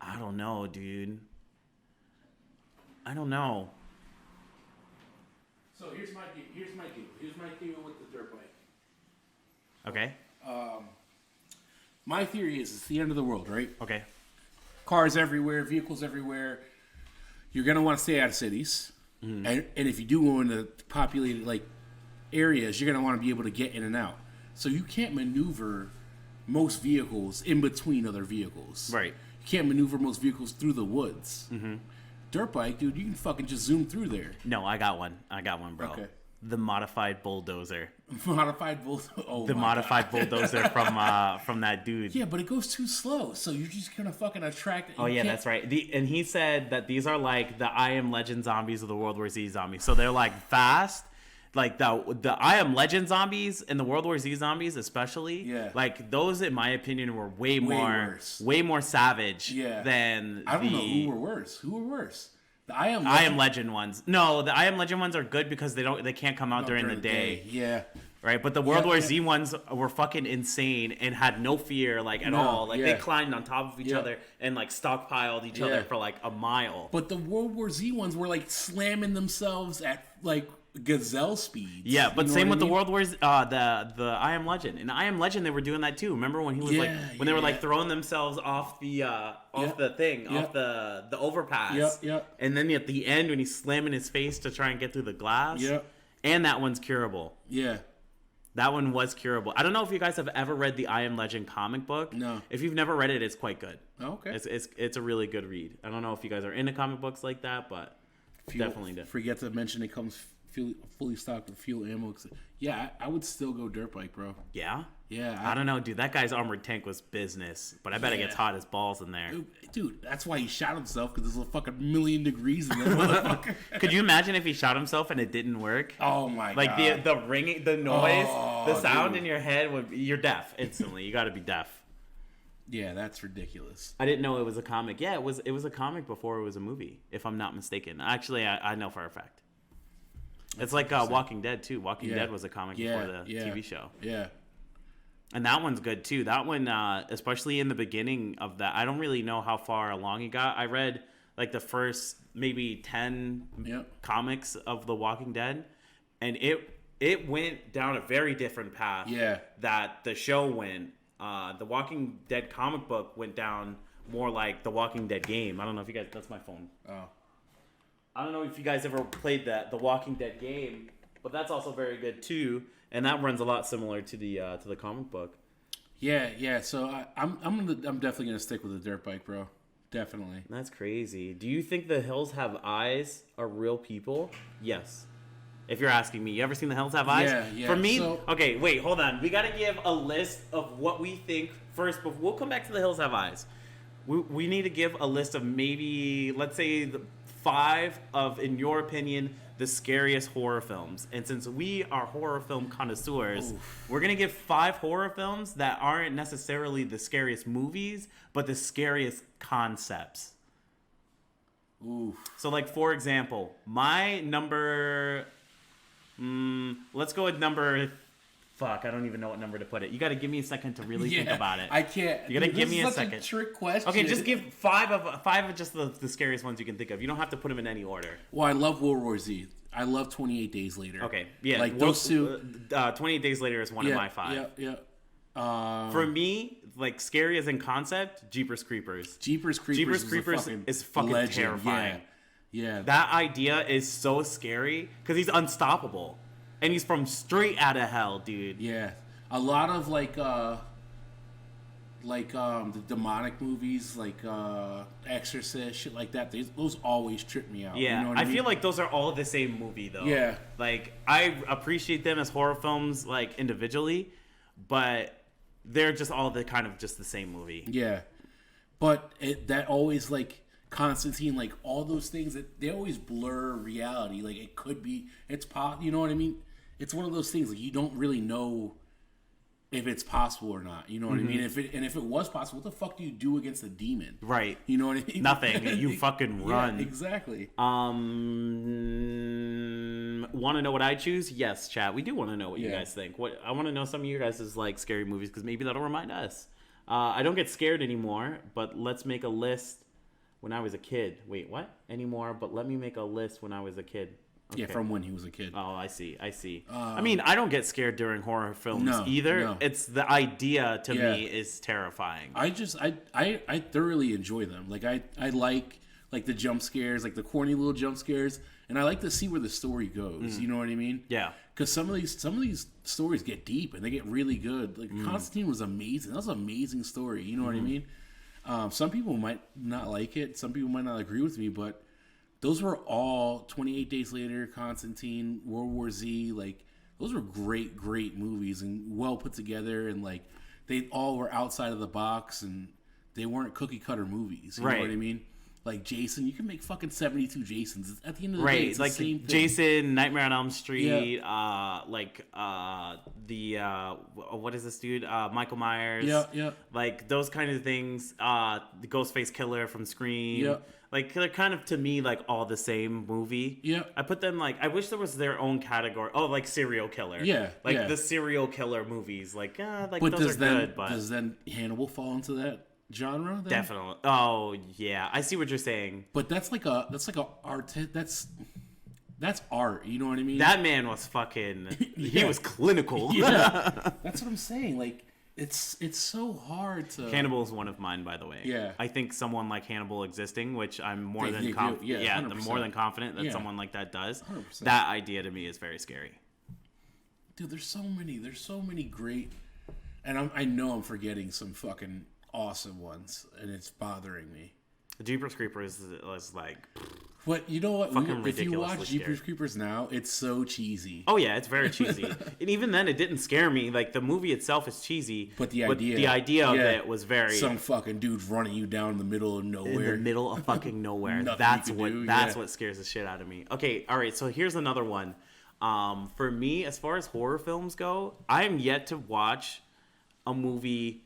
Speaker 1: I don't know, dude. I don't know.
Speaker 2: So here's my deal with the dirt bike.
Speaker 1: Okay.
Speaker 2: My theory is it's the end of the world, right?
Speaker 1: Okay.
Speaker 2: Cars everywhere, vehicles everywhere. You're gonna want to stay out of cities, and if you do go into populated like areas, you're gonna want to be able to get in and out. So you can't maneuver most vehicles in between other vehicles.
Speaker 1: Right.
Speaker 2: You can't maneuver most vehicles through the woods. Mm-hmm. Dirt bike, dude, you can fucking just zoom through there.
Speaker 1: No, I got one, bro.
Speaker 2: Okay.
Speaker 1: The modified bulldozer.
Speaker 2: Modified bulldozer. Oh,
Speaker 1: the modified bulldozer from that dude.
Speaker 2: Yeah, but it goes too slow, so you're just gonna fucking attract.
Speaker 1: Oh yeah, that's right. And he said that these are like the I Am Legend zombies of the World War Z zombies. So they're like fast. Like the I Am Legend zombies and the World War Z zombies, especially.
Speaker 2: Yeah.
Speaker 1: Like those, in my opinion, were way more savage.
Speaker 2: Yeah.
Speaker 1: Than
Speaker 2: I don't know who were worse. The I Am
Speaker 1: Legend ones. No, the I Am Legend ones are good because they can't come out during the day.
Speaker 2: Yeah.
Speaker 1: right? But the World War Z ones were fucking insane and had no fear, like, at all. Like, they climbed on top of each other and, like, stockpiled each other for, like, a mile.
Speaker 2: But the World War Z ones were, like, slamming themselves at, like, gazelle speeds.
Speaker 1: Yeah, but same with the World Wars, the I Am Legend. In I Am Legend, they were doing that too. Remember when he was when they were like throwing themselves off the the thing, off the overpass. And then at the end when he's slamming his face to try and get through the glass. And that one's curable. That one was curable. I don't know if you guys have ever read the I Am Legend comic book.
Speaker 2: No.
Speaker 1: If you've never read it, it's quite good.
Speaker 2: Okay.
Speaker 1: It's a really good read. I don't know if you guys are into comic books like that, but definitely do.
Speaker 2: Forget to mention it comes fully stocked with fuel ammo. Yeah, I would still go dirt bike, bro.
Speaker 1: Yeah?
Speaker 2: Yeah.
Speaker 1: I don't know, dude. That guy's armored tank was business, but I bet it gets hot as balls in there.
Speaker 2: Dude, that's why he shot himself, because there's a fucking million degrees in that motherfucker.
Speaker 1: Could you imagine if he shot himself and it didn't work?
Speaker 2: Oh my god!
Speaker 1: Like the ringing, the noise, the sound in your head you're deaf instantly. You got to be deaf.
Speaker 2: Yeah, that's ridiculous.
Speaker 1: I didn't know it was a comic. Yeah, it was a comic before it was a movie, if I'm not mistaken. Actually, I know for a fact. It's like Walking Dead too. Walking Dead was a comic before the TV show.
Speaker 2: Yeah.
Speaker 1: And that one's good too. That one, especially in the beginning of that, I don't really know how far along he got. I read like the first maybe 10 comics of The Walking Dead, and it went down a very different path that the show went. The Walking Dead comic book went down more like The Walking Dead game. I don't know if you guys... That's my phone.
Speaker 2: Oh.
Speaker 1: I don't know if you guys ever played the Walking Dead game, but that's also very good too, and that runs a lot similar to the comic book.
Speaker 2: Yeah. So I'm definitely gonna stick with the dirt bike, bro. Definitely.
Speaker 1: That's crazy. Do you think the hills have eyes are real people? Yes. If you're asking me, you ever seen the hills have eyes?
Speaker 2: Yeah.
Speaker 1: For me, okay, wait, hold on. We gotta give a list of what we think first, but we'll come back to the hills have eyes. We need to give a list of maybe, let's say, 5 of, in your opinion, the scariest horror films. And since we are horror film connoisseurs, we're going to give 5 horror films that aren't necessarily the scariest movies, but the scariest concepts.
Speaker 2: Oof.
Speaker 1: So, like, for example, my number... let's go with number... Fuck, I don't even know what number to put it. You got to give me a second to really think about it.
Speaker 2: I can't.
Speaker 1: You got to give me a second.
Speaker 2: This is such a trick question.
Speaker 1: Okay, just give 5 of just the scariest ones you can think of. You don't have to put them in any order.
Speaker 2: Well, I love World War Z. I love 28 Days Later.
Speaker 1: Okay, yeah.
Speaker 2: Like those two.
Speaker 1: 28 Days Later is one of my 5.
Speaker 2: Yeah.
Speaker 1: For me, like scary as in concept, Jeepers Creepers.
Speaker 2: Jeepers Creepers
Speaker 1: is fucking
Speaker 2: legend.
Speaker 1: terrifying.
Speaker 2: Yeah.
Speaker 1: That idea is so scary because he's unstoppable. And he's from straight out of hell, dude.
Speaker 2: Yeah. A lot of the demonic movies, like Exorcist, shit like that. Those always trip me out.
Speaker 1: Yeah,
Speaker 2: you know what
Speaker 1: I
Speaker 2: mean?
Speaker 1: feel like those are all the same movie, though.
Speaker 2: Yeah.
Speaker 1: Like, I appreciate them as horror films, like, individually, but they're just all the kind of just the same movie.
Speaker 2: Yeah. But that always, like, Constantine, like, all those things, they always blur reality. Like, it could be, you know what I mean? It's one of those things, like, you don't really know if it's possible or not. You know what I mean? If it was possible, what the fuck do you do against a demon?
Speaker 1: Right.
Speaker 2: You know what I mean?
Speaker 1: Nothing. You fucking run.
Speaker 2: Yeah, exactly.
Speaker 1: Want to know what I choose? Yes, chat. We do want to know what you guys think. I want to know some of you guys' like scary movies because maybe that'll remind us. I don't get scared anymore, but let's make a list when I was a kid. Wait, what? Anymore, but let me make a list when I was a kid. Okay.
Speaker 2: Yeah, from when he was a kid.
Speaker 1: Oh, I see. I mean, I don't get scared during horror films either.
Speaker 2: No.
Speaker 1: It's the idea to me is terrifying.
Speaker 2: I thoroughly enjoy them. Like I like the jump scares, like the corny little jump scares, and I like to see where the story goes. You know what I mean?
Speaker 1: Yeah.
Speaker 2: Because some of these stories get deep and they get really good. Like Constantine was amazing. That was an amazing story. You know what I mean? Some people might not like it. Some people might not agree with me, but those were all 28 Days Later, Constantine, World War Z. Like, those were great, great movies and well put together. And, like, they all were outside of the box and they weren't cookie cutter movies. You know what I mean? Like Jason, you can make fucking 72 Jasons. At the end of the day,
Speaker 1: Right,
Speaker 2: it's
Speaker 1: like
Speaker 2: the same thing.
Speaker 1: Jason, Nightmare on Elm Street,
Speaker 2: Yeah.
Speaker 1: what is this dude? Michael Myers.
Speaker 2: Yeah.
Speaker 1: Like those kind of things. The Ghostface Killer from Scream.
Speaker 2: Yeah.
Speaker 1: Like they're kind of to me like all the same movie.
Speaker 2: Yeah.
Speaker 1: I put them like I wish there was their own category. Oh, like serial killer.
Speaker 2: Yeah.
Speaker 1: Like the serial killer movies. Like those are good. But
Speaker 2: does then Hannibal fall into that genre? Then?
Speaker 1: Definitely. Oh yeah, I see what you're saying.
Speaker 2: But that's like a art. That's art. You know what I mean?
Speaker 1: That man was fucking. He was clinical.
Speaker 2: Yeah. That's what I'm saying. Like it's so hard to.
Speaker 1: Hannibal is one of mine, by the way.
Speaker 2: Yeah.
Speaker 1: I think someone like Hannibal existing, which I'm more than
Speaker 2: do.
Speaker 1: confident.
Speaker 2: Yeah,
Speaker 1: I'm more than confident that
Speaker 2: Yeah.
Speaker 1: someone like that does.
Speaker 2: 100%.
Speaker 1: That idea to me is very scary.
Speaker 2: Dude, there's so many great, and I know I'm forgetting some fucking awesome ones, and it's bothering me.
Speaker 1: Jeepers Creepers is like.
Speaker 2: But you know what?
Speaker 1: Fucking
Speaker 2: If you watch
Speaker 1: ridiculously
Speaker 2: Jeepers
Speaker 1: scary.
Speaker 2: Creepers now, it's so cheesy.
Speaker 1: Oh yeah, it's very cheesy. And even then, it didn't scare me. Like the movie itself is cheesy,
Speaker 2: But the idea
Speaker 1: of
Speaker 2: yeah,
Speaker 1: it was very.
Speaker 2: Some fucking dude running you down in the middle of nowhere.
Speaker 1: In the middle of fucking nowhere.
Speaker 2: Nothing
Speaker 1: That's
Speaker 2: you can
Speaker 1: what
Speaker 2: do,
Speaker 1: that's
Speaker 2: yeah.
Speaker 1: what scares the shit out of me. Okay, all right. So here's another one. For me, as far as horror films go, I am yet to watch a movie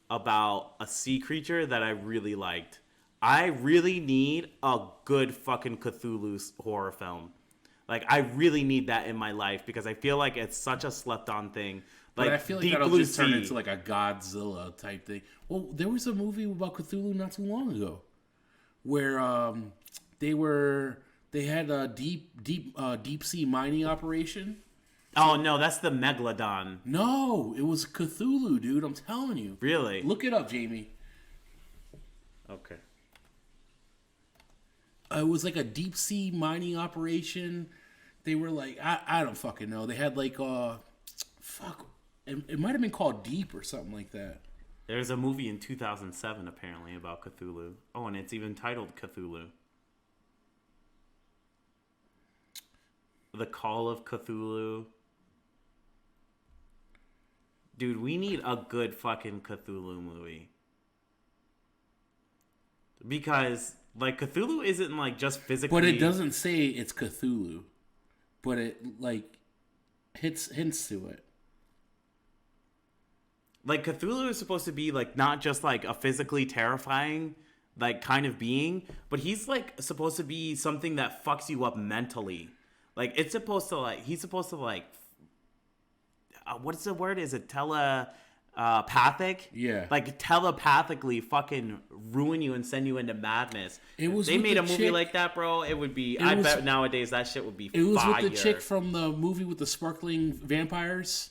Speaker 1: about a sea creature that I really liked. I really need a good fucking Cthulhu horror film. Like I really need that in my life because I feel like it's such a slept-on thing. Like
Speaker 2: But I feel like
Speaker 1: Deep
Speaker 2: that'll
Speaker 1: Blue
Speaker 2: just turn
Speaker 1: Sea.
Speaker 2: into like a Godzilla type thing. Well, there was a movie about Cthulhu not too long ago, where they had a deep sea mining operation.
Speaker 1: Oh no, that's the Megalodon.
Speaker 2: No, it was Cthulhu, dude. I'm telling you.
Speaker 1: Really?
Speaker 2: Look it up, Jamie.
Speaker 1: Okay.
Speaker 2: It was like a deep sea mining operation. They were like, I don't fucking know. They had like fuck. It might have been called Deep or something like that.
Speaker 1: There's a movie in 2007 apparently about Cthulhu. Oh, and it's even titled Cthulhu. The Call of Cthulhu. Dude, we need a good fucking Cthulhu movie. Because, like, Cthulhu isn't, like, just physically...
Speaker 2: But it doesn't say it's Cthulhu. But it, like, hints to it.
Speaker 1: Like, Cthulhu is supposed to be, like, not just, like, a physically terrifying, like, kind of being, but he's, like, supposed to be something that fucks you up mentally. Like, it's supposed to, like, he's supposed to, like, what's the word? Is it telepathic?
Speaker 2: Yeah.
Speaker 1: Like, telepathically fucking ruin you and send you into madness.
Speaker 2: It was
Speaker 1: if they
Speaker 2: with
Speaker 1: made
Speaker 2: the
Speaker 1: a movie
Speaker 2: chick-
Speaker 1: like that, bro, it would be...
Speaker 2: It was-
Speaker 1: bet nowadays that shit would be
Speaker 2: It was
Speaker 1: fire.
Speaker 2: with the chick from the movie with the sparkling vampires.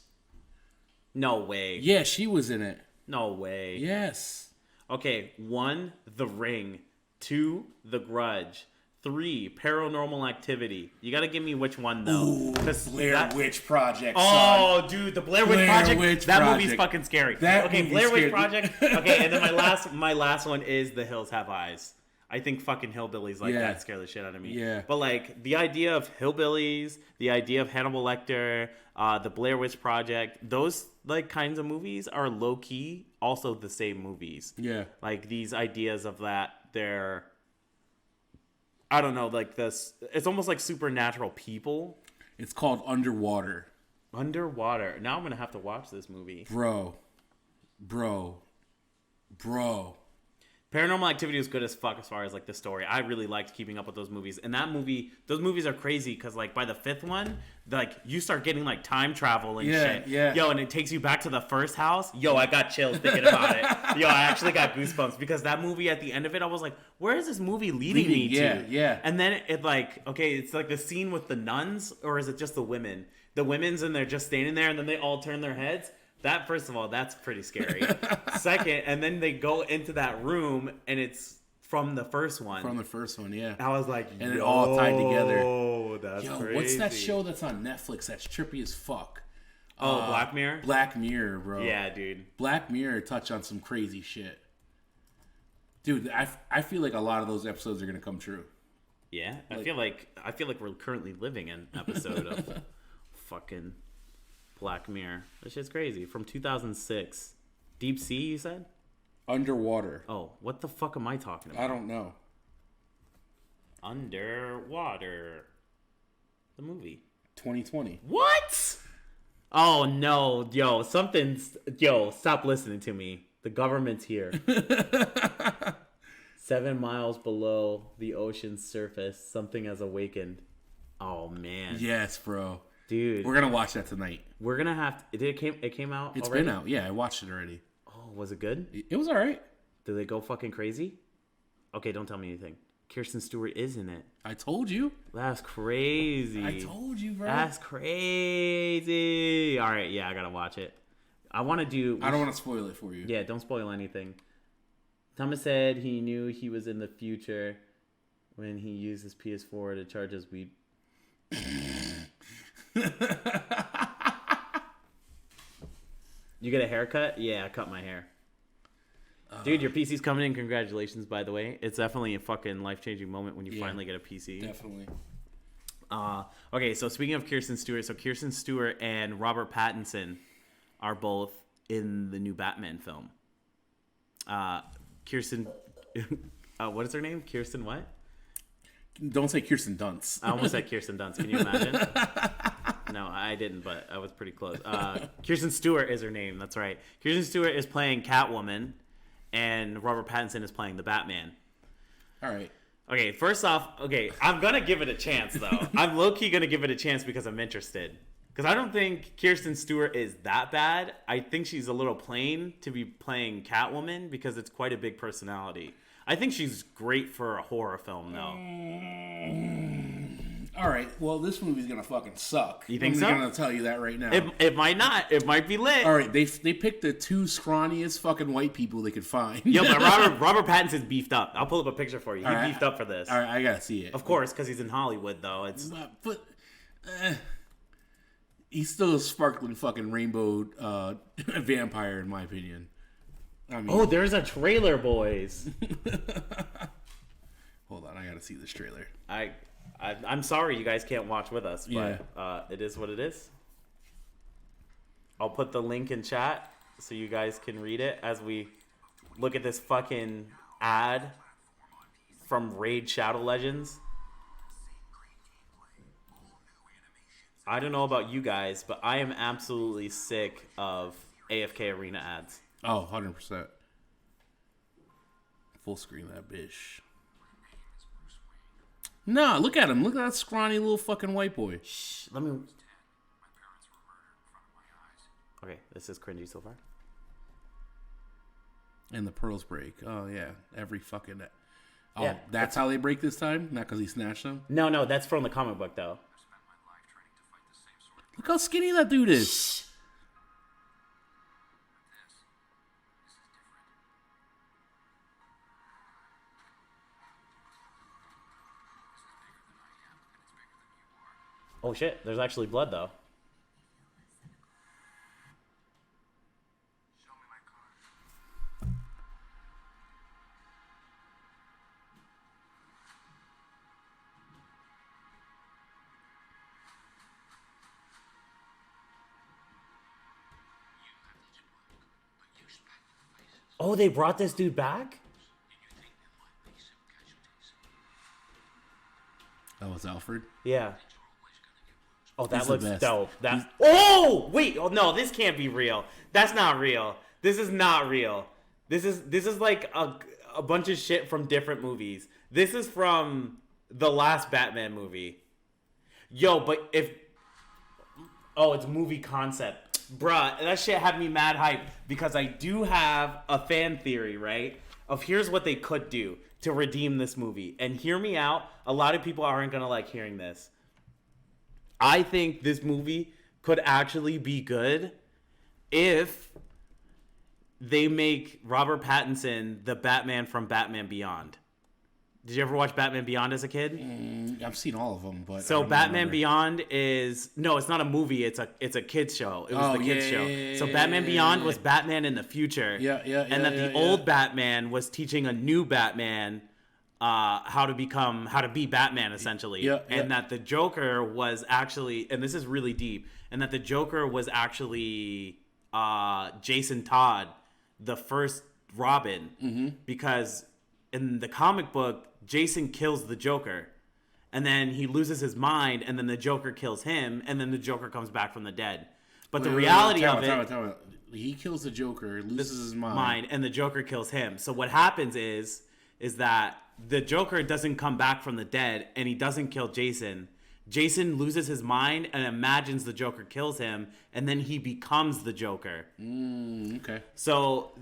Speaker 1: No way.
Speaker 2: Yeah, she was in it.
Speaker 1: No way.
Speaker 2: Yes.
Speaker 1: Okay, 1, The Ring. 2, The Grudge. 3, Paranormal Activity. You gotta give me which one though.
Speaker 2: Ooh,
Speaker 1: 'Cause
Speaker 2: Blair Witch Project.
Speaker 1: Oh,
Speaker 2: son.
Speaker 1: dude, the Blair Witch
Speaker 2: Blair
Speaker 1: Project.
Speaker 2: Witch
Speaker 1: That
Speaker 2: Project.
Speaker 1: movie's fucking scary.
Speaker 2: That
Speaker 1: okay,
Speaker 2: movie
Speaker 1: Blair Witch
Speaker 2: scared me.
Speaker 1: Project. Okay, and then my last one is The Hills Have Eyes. I think fucking hillbillies like
Speaker 2: Yeah.
Speaker 1: that scare the shit out of me.
Speaker 2: Yeah.
Speaker 1: But like the idea of hillbillies, the idea of Hannibal Lecter, the Blair Witch Project, those like kinds of movies are low key also the same movies.
Speaker 2: Yeah.
Speaker 1: Like these ideas of that they're, I don't know, like this. It's almost like supernatural people.
Speaker 2: It's called Underwater.
Speaker 1: Underwater. Now I'm gonna have to watch this movie.
Speaker 2: Bro.
Speaker 1: Paranormal Activity was good as fuck as far as like the story. I really liked keeping up with those movies. And that movie, those movies are crazy because like by the 5th one, like you start getting like time travel and shit.
Speaker 2: Yeah.
Speaker 1: Yo, and it takes you back to the first house. Yo, I got chills thinking about it. Yo, I actually got goosebumps because that movie at the end of it, I was like, where is this movie leading me to?
Speaker 2: Yeah.
Speaker 1: And then it like, okay, it's like the scene with the nuns, or is it just the women? The women's and they're just standing there and then they all turn their heads. That, first of all, that's pretty scary. Second, and then they go into that room and it's from the first one.
Speaker 2: From the first one, yeah.
Speaker 1: I was like,
Speaker 2: And it all tied together.
Speaker 1: Oh, that's
Speaker 2: Yo,
Speaker 1: crazy.
Speaker 2: what's that show that's on Netflix that's trippy as fuck?
Speaker 1: Oh, Black Mirror?
Speaker 2: Black Mirror, bro.
Speaker 1: Yeah, dude.
Speaker 2: Black Mirror touched on some crazy shit. Dude, I feel like a lot of those episodes are going to come true.
Speaker 1: Yeah, I feel like we're currently living an episode of fucking Black Mirror. That shit's crazy. From 2006. Deep Sea, you said?
Speaker 2: Underwater.
Speaker 1: Oh, what the fuck am I talking about?
Speaker 2: I don't know.
Speaker 1: Underwater. The movie.
Speaker 2: 2020.
Speaker 1: What? Oh, no. Yo, stop listening to me. The government's here. 7 miles below the ocean's surface, something has awakened. Oh, man.
Speaker 2: Yes, bro.
Speaker 1: Dude.
Speaker 2: We're going to watch that tonight.
Speaker 1: We're going to have to... It came out
Speaker 2: It's
Speaker 1: already?
Speaker 2: been out. Yeah, I watched it already.
Speaker 1: Oh, was it good?
Speaker 2: It was all right.
Speaker 1: Did they go fucking crazy? Okay, don't tell me anything. Kirsten Stewart is in it.
Speaker 2: I told you.
Speaker 1: That's crazy.
Speaker 2: I told you, bro.
Speaker 1: That's crazy. All right, yeah, I gotta watch it. I want to do...
Speaker 2: I don't want to spoil it for you.
Speaker 1: Yeah, don't spoil anything. Thomas said he knew he was in the future when he used his PS4 to charge his weed. You get a haircut? Yeah, I cut my hair. Dude, your PC's coming in. Congratulations, by the way. It's definitely a fucking life-changing moment when you finally get a PC.
Speaker 2: Definitely.
Speaker 1: Okay, so speaking of Kirsten Stewart, so Kirsten Stewart and Robert Pattinson are both in the new Batman film. Kirsten, what is her name? Kirsten what?
Speaker 2: Don't say Kirsten Dunst.
Speaker 1: I almost said Kirsten Dunst. Can you imagine? No, I didn't, but I was pretty close. Kirsten Stewart is her name. That's right. Kirsten Stewart is playing Catwoman, and Robert Pattinson is playing the Batman.
Speaker 2: All right.
Speaker 1: Okay, first off, I'm going to give it a chance, though. I'm low-key going to give it a chance because I'm interested. Because I don't think Kirsten Stewart is that bad. I think she's a little plain to be playing Catwoman because it's quite a big personality. I think she's great for a horror film, though.
Speaker 2: All right. Well, this movie's going to fucking suck.
Speaker 1: You think so?
Speaker 2: I'm going to tell you that right now.
Speaker 1: It might not. It might be lit.
Speaker 2: All right. They picked the two scrawniest fucking white people they could find.
Speaker 1: Yo, but Robert Pattinson's beefed up. I'll pull up a picture for you. He beefed up for this.
Speaker 2: All right. I got to see it.
Speaker 1: Of course, because he's in Hollywood, though.
Speaker 2: But he's still a sparkling fucking rainbow vampire, in my opinion. I mean,
Speaker 1: there's a trailer, boys.
Speaker 2: Hold on, I gotta see this trailer.
Speaker 1: I'm sorry you guys can't watch with us, but it is what it is. I'll put the link in chat so you guys can read it as we look at this fucking ad from Raid Shadow Legends. I don't know about you guys, but I am absolutely sick of AFK Arena ads.
Speaker 2: Oh, 100%. Full screen that bitch. Nah, look at him. Look at that scrawny little fucking white boy.
Speaker 1: Shh, let me... Okay, this is cringy so far.
Speaker 2: And the pearls break. Oh, yeah. Every fucking... Oh,
Speaker 1: yeah,
Speaker 2: that's how they break this time? Not because he snatched them?
Speaker 1: No, that's from the comic book, though.
Speaker 2: Look how skinny that dude is.
Speaker 1: Oh shit, there's actually blood though. Oh, they brought this dude back?
Speaker 2: Oh, it's Alfred?
Speaker 1: Yeah. Oh, that
Speaker 2: He's the
Speaker 1: looks
Speaker 2: best.
Speaker 1: dope. Oh, wait. Oh, no, this can't be real. That's not real. This is not real. This is like a bunch of shit from different movies. This is from the last Batman movie. Yo, but if... Oh, it's movie concept. Bruh, that shit had me mad hype because I do have a fan theory, right? Of here's what they could do to redeem this movie. And hear me out. A lot of people aren't going to like hearing this. I think this movie could actually be good if they make Robert Pattinson the Batman from Batman Beyond. Did you ever watch Batman Beyond as a kid?
Speaker 2: I've seen all of them, but
Speaker 1: so Batman Beyond is it's not a movie. It's a kids show. It was the kids show. So Batman Beyond was Batman in the future. And that the old Batman was teaching a new Batman how to be Batman essentially. And that the Joker was actually, and this is really deep, and that the Joker was actually Jason Todd, the first Robin, because in the comic book, Jason kills the Joker. and then he loses his mind, and then the Joker kills him, and then the Joker comes back from the dead. But the reality of it...
Speaker 2: He kills the Joker, loses his mind,
Speaker 1: and the Joker kills him. So what happens is that the Joker doesn't come back from the dead, and he doesn't kill Jason. Jason loses his mind and imagines the Joker kills him, and then he becomes the Joker.
Speaker 2: Okay.
Speaker 1: So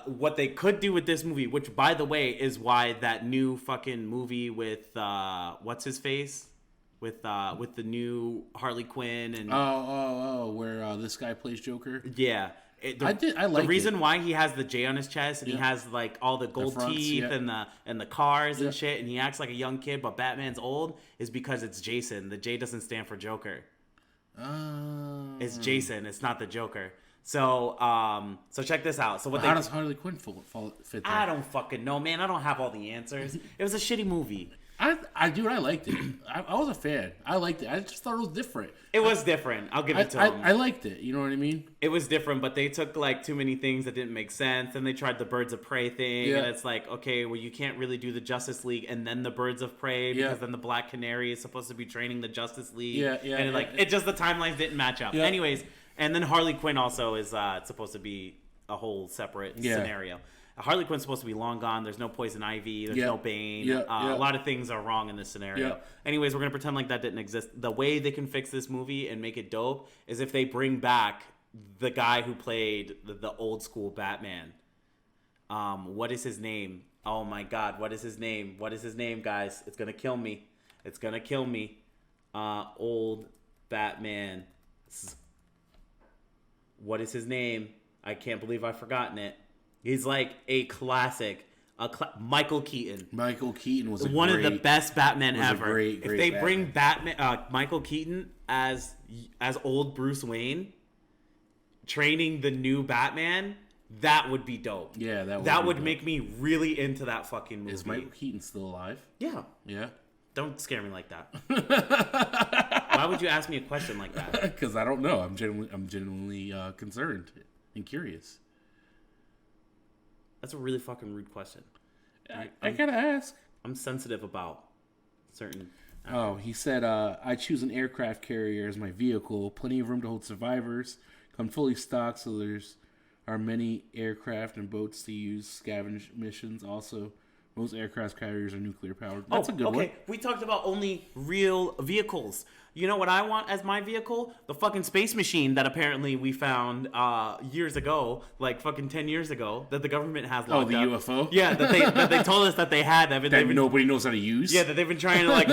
Speaker 1: what they could do with this movie, which by the way is why that new fucking movie with what's his face, with the new Harley Quinn and
Speaker 2: where this guy plays Joker.
Speaker 1: Yeah. The reason why he has the J on his chest and he has like all the gold teeth and the cars and shit, and he acts like a young kid, but Batman's old, is because it's Jason. The J doesn't stand for Joker. It's Jason. It's not the Joker. So check this out. So how
Speaker 2: does Harley Quinn fit there?
Speaker 1: I don't fucking know, man. I don't have all the answers. It was a shitty movie.
Speaker 2: I liked it. I was a fan. I liked it. I just thought it was different.
Speaker 1: It was different. I'll give it to them.
Speaker 2: I liked it. You know what I mean?
Speaker 1: It was different, but they took like too many things that didn't make sense. Then they tried the Birds of Prey thing, and it's like, okay, well, you can't really do the Justice League and then the Birds of Prey because then the Black Canary is supposed to be training the Justice League. It just the timelines didn't match up. Yeah. Anyways, and then Harley Quinn also is supposed to be a whole separate scenario. Harley Quinn's supposed to be long gone. There's no Poison Ivy. There's no Bane. A lot of things are wrong in this scenario. Anyways, we're going to pretend like that didn't exist. The way they can fix this movie and make it dope is if they bring back the guy who played the old school Batman. What is his name? Oh my God. What is his name? What is his name, guys? It's going to kill me. It's going to kill me. Old Batman. What is his name? I can't believe I've forgotten it. He's like a classic. Michael Keaton.
Speaker 2: Michael Keaton was
Speaker 1: one of the best Batman ever.
Speaker 2: Great
Speaker 1: if they bring Michael Keaton as old Bruce Wayne, training the new Batman, that would be dope.
Speaker 2: Yeah,
Speaker 1: that would make me really into that fucking movie.
Speaker 2: Is Michael Keaton still alive?
Speaker 1: Yeah.
Speaker 2: Yeah.
Speaker 1: Don't scare me like that. Why would you ask me a question like that?
Speaker 2: Because I don't know. I'm genuinely concerned and curious.
Speaker 1: That's a really fucking rude question.
Speaker 2: I gotta ask.
Speaker 1: I'm sensitive about certain...
Speaker 2: he said, I choose an aircraft carrier as my vehicle. Plenty of room to hold survivors. Come fully stocked, so there's are many aircraft and boats to use scavenge missions. Also, most aircraft carriers are nuclear powered. That's a good one. Okay,
Speaker 1: we talked about only real vehicles. You know what I want as my vehicle? The fucking space machine that apparently we found years ago, like fucking 10 years ago, that the government has locked
Speaker 2: the
Speaker 1: up.
Speaker 2: UFO?
Speaker 1: Yeah, that they told us that they had.
Speaker 2: That nobody knows how to use?
Speaker 1: Yeah, that they've been trying to like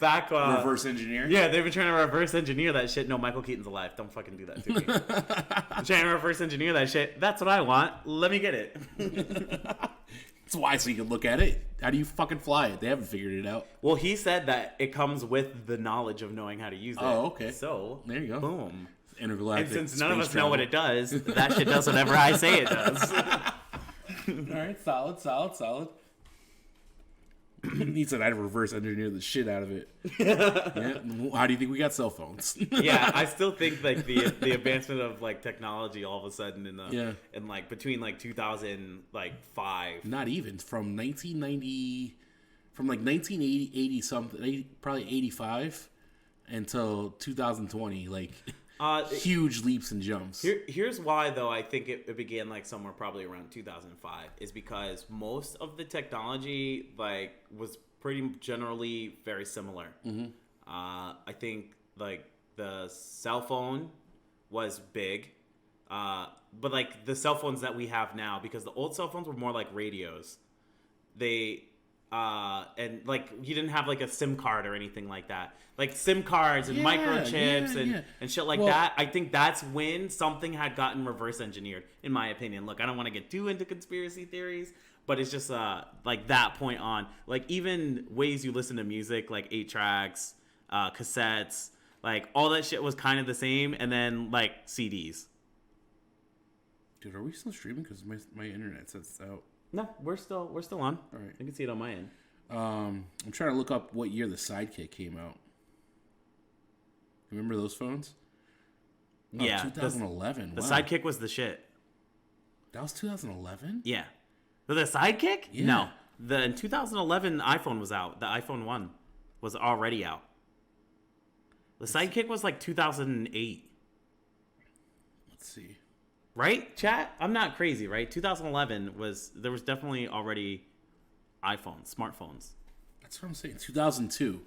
Speaker 1: back
Speaker 2: reverse engineer?
Speaker 1: Yeah, they've been trying to reverse engineer that shit. No, Michael Keaton's alive. Don't fucking do that to me. I'm trying to reverse engineer that shit. That's what I want. Let me get it.
Speaker 2: That's why, so you can look at it. How do you fucking fly it? They haven't figured it out.
Speaker 1: Well, he said that it comes with the knowledge of knowing how to use it.
Speaker 2: Oh, okay.
Speaker 1: So,
Speaker 2: there you go.
Speaker 1: Boom.
Speaker 2: Intergalactic.
Speaker 1: And since none of us know what it does, that shit does whatever I say it does.
Speaker 2: All right, solid. He said I'd reverse engineer the shit out of it. Yeah. How do you think we got cell phones?
Speaker 1: Yeah, I still think like the advancement of like technology all of a sudden in like between like 2005.
Speaker 2: Not even from 1990, from like 1980 something, probably 85 until 2020. Like huge leaps and jumps.
Speaker 1: Here's why though I think it began like somewhere probably around 2005 is because most of the technology like was pretty generally very similar. Mm-hmm. I think like the cell phone was big, but like the cell phones that we have now, because the old cell phones were more like radios. They and like you didn't have like a SIM card or anything like that. Like SIM cards and microchips and shit like that. I think that's when something had gotten reverse engineered, in my opinion. Look, I don't want to get too into conspiracy theories, but it's just like that point on. Like even ways you listen to music, like 8-tracks, cassettes, like all that shit was kind of the same, and then like CDs.
Speaker 2: Dude, are we still streaming? Because my internet says out.
Speaker 1: No, we're still on.
Speaker 2: All right.
Speaker 1: I can see it on my end.
Speaker 2: I'm trying to look up what year the Sidekick came out. Remember those phones?
Speaker 1: Yeah.
Speaker 2: 2011.
Speaker 1: The Sidekick was the shit.
Speaker 2: That was 2011?
Speaker 1: Yeah. The Sidekick?
Speaker 2: Yeah.
Speaker 1: No. In 2011, the iPhone was out. The iPhone 1. was already out. The Sidekick was like 2008.
Speaker 2: Let's see.
Speaker 1: Right, chat? I'm not crazy, right? 2011 there was definitely already iPhones, smartphones.
Speaker 2: That's what I'm saying. 2002.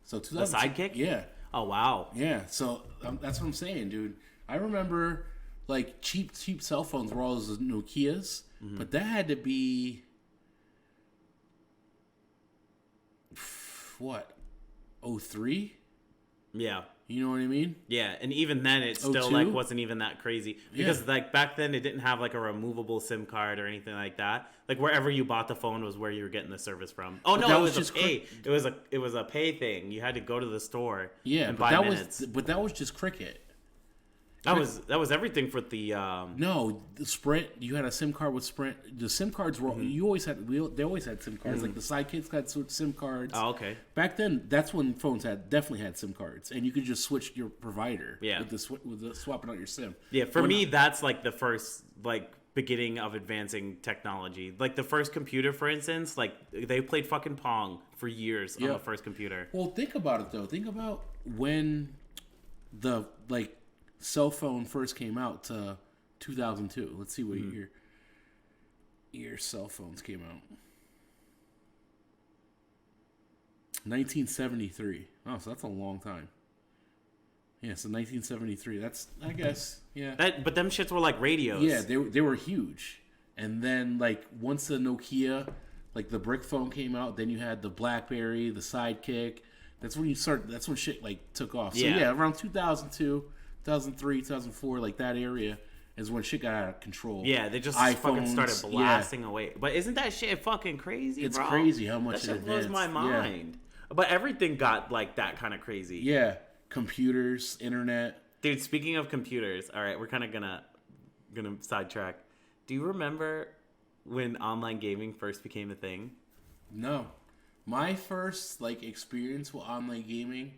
Speaker 2: So 2002.
Speaker 1: The Sidekick?
Speaker 2: Yeah.
Speaker 1: Oh, wow.
Speaker 2: Yeah. So that's what I'm saying, dude. I remember like cheap cell phones were all those Nokias, but that had to be what? 03?
Speaker 1: Yeah.
Speaker 2: You know what I mean?
Speaker 1: Yeah, and even then it still
Speaker 2: 02?
Speaker 1: like wasn't even that crazy because like back then it didn't have like a removable SIM card or anything like that. Like wherever you bought the phone was where you were getting the service from. Oh no, it was just a pay. It was a pay thing. You had to go to the store.
Speaker 2: Yeah,
Speaker 1: and
Speaker 2: but
Speaker 1: buy minutes.
Speaker 2: that was just Cricket.
Speaker 1: That was everything for the.
Speaker 2: No, the Sprint. You had a SIM card with Sprint. The SIM cards were you always had. They always had SIM cards. Like the Sidekicks had SIM cards.
Speaker 1: Oh, okay.
Speaker 2: Back then, that's when phones definitely had SIM cards, and you could just switch your provider.
Speaker 1: Yeah.
Speaker 2: With the swapping out your SIM.
Speaker 1: Yeah, for me, that's like the first like beginning of advancing technology. Like the first computer, for instance, like they played fucking Pong for years on the first computer.
Speaker 2: Well, think about it though. Think about when the like cell phone first came out to 2002. Let's see what year cell phones came out. 1973. Oh, so that's a long time. Yeah, so 1973. That's, I guess, yeah.
Speaker 1: But them shits were like radios.
Speaker 2: Yeah, they were huge. And then like once the Nokia, like the brick phone came out, then you had the BlackBerry, the Sidekick. That's when shit like took off. So yeah, around 2002, 2003, 2004, like that area is when shit got out of control.
Speaker 1: Yeah, they just
Speaker 2: iPhones,
Speaker 1: fucking started blasting away. But isn't that shit fucking crazy,
Speaker 2: it's
Speaker 1: bro?
Speaker 2: It's crazy how much
Speaker 1: that shit blows my mind. Yeah. But everything got like that kind of crazy.
Speaker 2: Yeah, computers, internet.
Speaker 1: Dude, speaking of computers, all right, we're kind of gonna sidetrack. Do you remember when online gaming first became a thing?
Speaker 2: No. My first like experience with online gaming,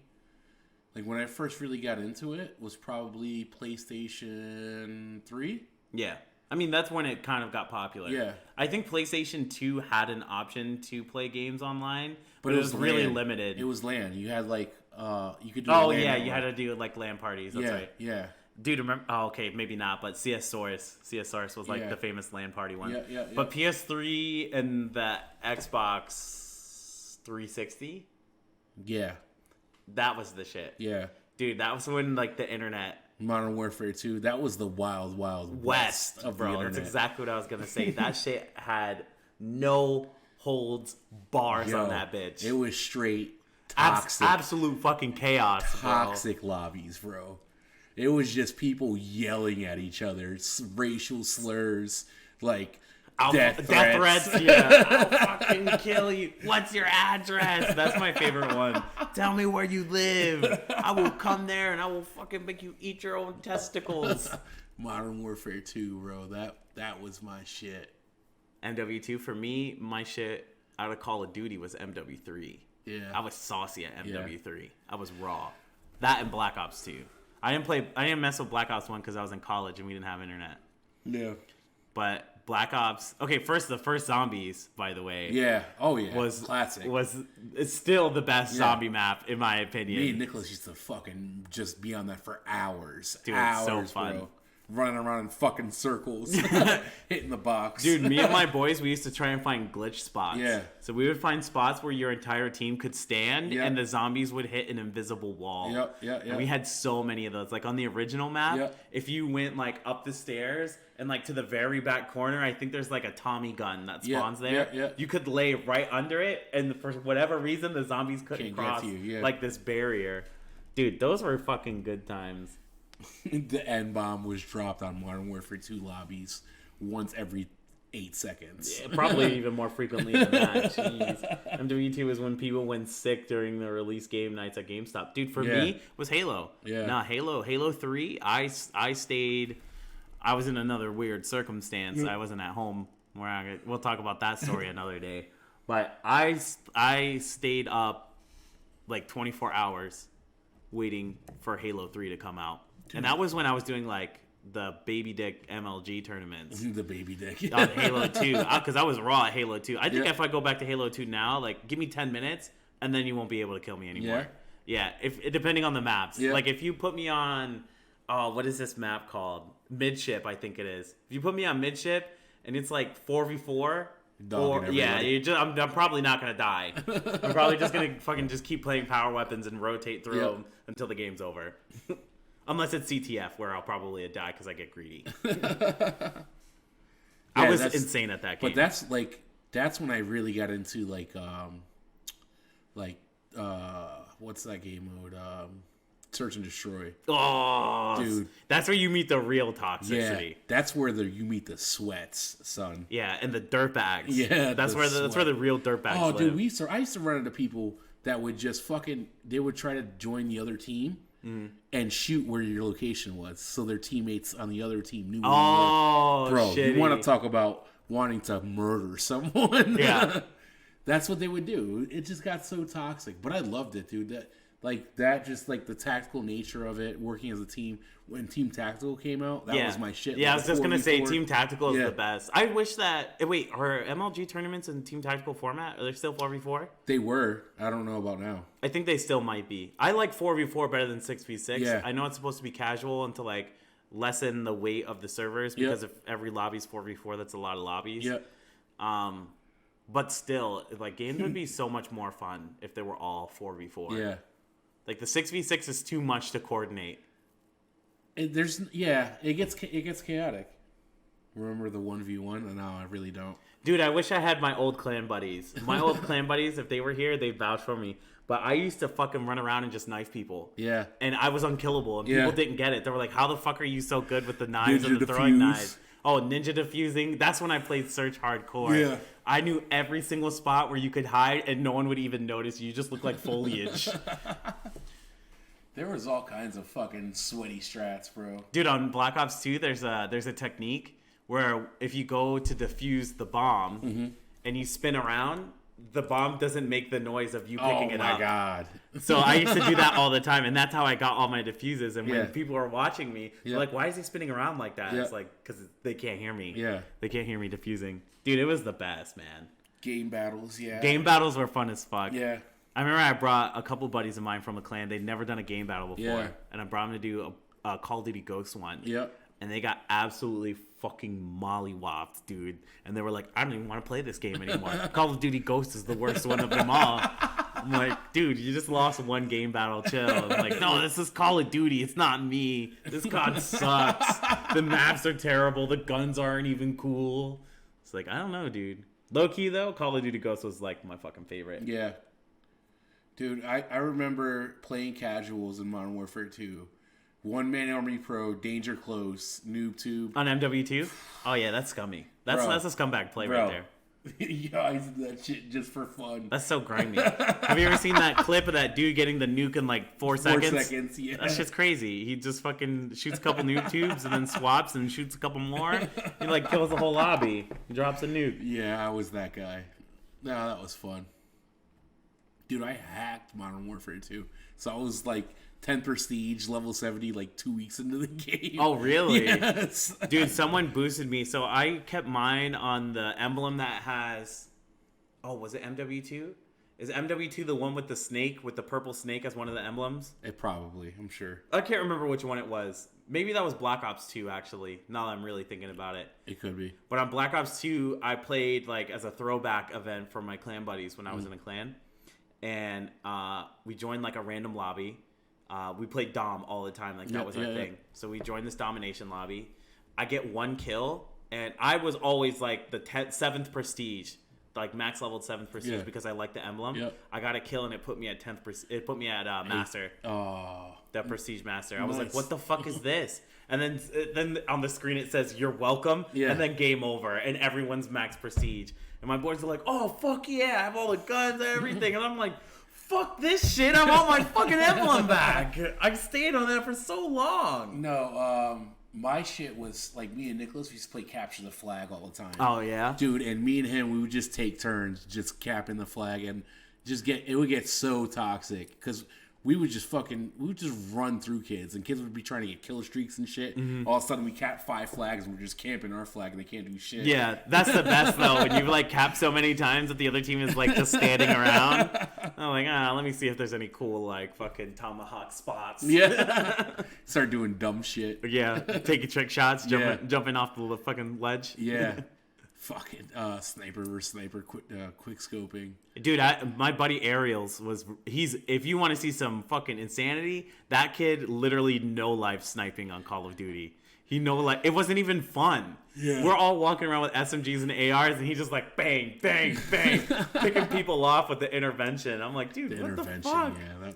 Speaker 2: like when I first really got into it, was probably PlayStation 3.
Speaker 1: Yeah. I mean, that's when it kind of got popular.
Speaker 2: Yeah.
Speaker 1: I think PlayStation 2 had an option to play games online, but it was really limited.
Speaker 2: It was LAN. You had like, you could do
Speaker 1: Oh, yeah, you had to do like LAN parties. That's right.
Speaker 2: Yeah.
Speaker 1: Dude, remember? Oh, okay, maybe not, but CS was like the famous LAN party one.
Speaker 2: Yeah.
Speaker 1: But PS3 and the Xbox 360?
Speaker 2: Yeah.
Speaker 1: That was the shit.
Speaker 2: Yeah.
Speaker 1: Dude, that was when like the internet...
Speaker 2: Modern Warfare 2, that was the wild west of the internet.
Speaker 1: That's exactly what I was going to say. That shit had no holds bars on that bitch.
Speaker 2: It was straight toxic.
Speaker 1: Absolute fucking chaos,
Speaker 2: toxic lobbies, bro. It was just people yelling at each other, racial slurs, like death threats.
Speaker 1: Yeah, I'll fucking kill you. What's your address? That's my favorite one. Tell me where you live. I will come there and I will fucking make you eat your own testicles.
Speaker 2: Modern Warfare 2, bro. That was my shit.
Speaker 1: MW2 for me, my shit out of Call of Duty was MW3.
Speaker 2: Yeah.
Speaker 1: I was saucy at MW3. Yeah. I was raw. That and Black Ops 2. I didn't mess with Black Ops 1 because I was in college and we didn't have internet.
Speaker 2: Yeah.
Speaker 1: But Black Ops. Okay, the first Zombies, by the way.
Speaker 2: Yeah. Oh yeah.
Speaker 1: Was
Speaker 2: classic.
Speaker 1: It's still the best zombie map in my opinion.
Speaker 2: Me and Nicholas used to fucking just be on that for hours.
Speaker 1: Dude,
Speaker 2: hours,
Speaker 1: it's so fun.
Speaker 2: Bro. Running around in fucking circles, hitting the box.
Speaker 1: Dude, me and my boys, we used to try and find glitch spots.
Speaker 2: Yeah.
Speaker 1: So we would find spots where your entire team could stand and the zombies would hit an invisible wall.
Speaker 2: Yep.
Speaker 1: And we had so many of those. Like on the original map, if you went like up the stairs and like to the very back corner, I think there's like a Tommy gun that spawns there. You could lay right under it, and for whatever reason, the zombies couldn't cross like this barrier. Dude, those were fucking good times.
Speaker 2: The N-bomb was dropped on Modern Warfare 2 lobbies once every 8 seconds.
Speaker 1: Yeah, probably even more frequently than that. Jeez. MW2 was when people went sick during the release game nights at GameStop. Dude, for me, it was Halo.
Speaker 2: Yeah.
Speaker 1: Nah, Halo 3, I stayed... I was in another weird circumstance. I wasn't at home. We'll talk about that story another day. But I stayed up like 24 hours waiting for Halo 3 to come out. Dude. And that was when I was doing like the baby dick MLG tournaments.
Speaker 2: The baby dick.
Speaker 1: On Halo 2. Because I was raw at Halo 2. I think if I go back to Halo 2 now, like give me 10 minutes, and then you won't be able to kill me anymore. Yeah, if depending on the maps. Yeah. Like if you put me on, what is this map called? Midship, I think it is. If you put me on midship and it's like 4v4, I'm probably not gonna die. I'm probably just gonna fucking just keep playing power weapons and rotate through them until the game's over. Unless it's CTF, where I'll probably die because I get greedy. I was insane at that game.
Speaker 2: But that's when I really got into what's that game mode? Search and Destroy.
Speaker 1: Oh, dude, that's where you meet the real toxicity.
Speaker 2: Yeah, that's where you meet the sweats, son.
Speaker 1: Yeah, and the dirtbags.
Speaker 2: Yeah,
Speaker 1: that's where the real dirtbags live.
Speaker 2: Dude, I used to run into people that would just they would try to join the other team and shoot where your location was, so their teammates on the other team knew where you were. Bro, shitty. You want to talk about wanting to murder someone? Yeah, that's what they would do. It just got so toxic, but I loved it, dude. Just the tactical nature of it, working as a team. When Team Tactical came out, that was my shit.
Speaker 1: Yeah, I was just going to say Team Tactical is the best. I wish that... Wait, are MLG tournaments in Team Tactical format? Are they still 4v4?
Speaker 2: They were. I don't know about now.
Speaker 1: I think they still might be. I like 4v4 better than 6v6. Yeah. I know it's supposed to be casual and to lessen the weight of the servers because if every lobby's 4v4, that's a lot of lobbies. Yeah. But still, games would be so much more fun if they were all 4v4. Yeah. The 6v6 is too much to coordinate.
Speaker 2: It gets chaotic. Remember the 1v1? No, I really don't.
Speaker 1: Dude, I wish I had my old clan buddies. My old clan buddies, if they were here, they'd vouch for me. But I used to fucking run around and just knife people. Yeah. And I was unkillable, and people didn't get it. They were like, how the fuck are you so good with the knives and the throwing knives? Oh, ninja diffusing. That's when I played Search Hardcore. Yeah. I knew every single spot where you could hide, and no one would even notice. You just look like foliage.
Speaker 2: There was all kinds of fucking sweaty strats, bro.
Speaker 1: Dude, on Black Ops 2, there's a technique where if you go to defuse the bomb and you spin around, the bomb doesn't make the noise of you picking it up. Oh my god. So I used to do that all the time, and that's how I got all my diffuses. And when people are watching me, they're like, why is he spinning around like that? It's because they can't hear me. Yeah. They can't hear me diffusing. Dude, it was the best, man.
Speaker 2: Game battles,
Speaker 1: Game battles were fun as fuck. Yeah. I remember I brought a couple buddies of mine from a clan. They'd never done a game battle before. And I brought them to do a Call of Duty Ghost one. Yep. And they got absolutely fucking mollywopped, dude. And they were like, I don't even want to play this game anymore. Call of Duty Ghost is the worst one of them all. I'm like, dude, you just lost one game battle. Chill. I'm like, no, this is Call of Duty. It's not me. This COD sucks. The maps are terrible. The guns aren't even cool. It's like, I don't know, dude. Low key, though, Call of Duty Ghost was my fucking favorite.
Speaker 2: Yeah. Dude, I remember playing casuals in Modern Warfare 2. One Man Army Pro, Danger Close, Noob Tube.
Speaker 1: On MW2? Oh, yeah, that's scummy. That's a scumbag play right there.
Speaker 2: Yeah, I did that shit just for fun.
Speaker 1: That's so grimy. Have you ever seen that clip of that dude getting the nuke in 4 seconds?
Speaker 2: 4 seconds, yeah.
Speaker 1: That's just crazy. He just fucking shoots a couple noob tubes and then swaps and shoots a couple more. He kills the whole lobby. He drops a nuke.
Speaker 2: Yeah, I was that guy. No, that was fun. Dude, I hacked Modern Warfare 2. So I was 10 prestige, level 70, 2 weeks into the game.
Speaker 1: Oh, really? Yes. Dude, someone boosted me. So I kept mine on the emblem that has... Oh, was it MW2? Is MW2 the one with the snake, with the purple snake as one of the emblems?
Speaker 2: It probably, I'm sure.
Speaker 1: I can't remember which one it was. Maybe that was Black Ops 2, actually, now that I'm really thinking about it.
Speaker 2: It could be.
Speaker 1: But on Black Ops 2, I played, as a throwback event for my clan buddies when I was in a clan. And we joined a random lobby. We played Dom all the time. That was our thing. So we joined this domination lobby. I get 1 kill, and I was always the 7th prestige, max leveled 7th prestige because I like the emblem. Yep. I got a kill, and it put me at 10th. It put me at master. Oh, that prestige master. I was like, what the fuck is this? And then on the screen it says you're welcome, and then game over, and everyone's max prestige. And my boys are like, oh, fuck yeah, I have all the guns and everything. And I'm like, fuck this shit, I want my fucking emblem back. I stayed on that for so long.
Speaker 2: No, my shit was, me and Nicholas, we used to play Capture the Flag all the time.
Speaker 1: Oh, yeah?
Speaker 2: Dude, and me and him, we would just take turns just capping the flag, and it would get so toxic. Because we would just run through kids, and kids would be trying to get kill streaks and shit. Mm-hmm. All of a sudden, we cap 5 flags, and we're just camping our flag, and they can't do shit.
Speaker 1: Yeah, that's the best though. When you've like capped so many times that the other team is like just standing around. I'm like, let me see if there's any cool like fucking tomahawk spots.
Speaker 2: Yeah, start doing dumb shit.
Speaker 1: Yeah, taking trick shots, jumping off the fucking ledge.
Speaker 2: Yeah. Fucking sniper versus sniper, quick scoping.
Speaker 1: Dude, my buddy Ariel's if you want to see some fucking insanity, that kid literally no life sniping on Call of Duty. It wasn't even fun. Yeah. We're all walking around with SMGs and ARs, and he's just like bang, bang, bang, picking people off with the intervention. I'm like, dude, what the fuck?
Speaker 2: Yeah,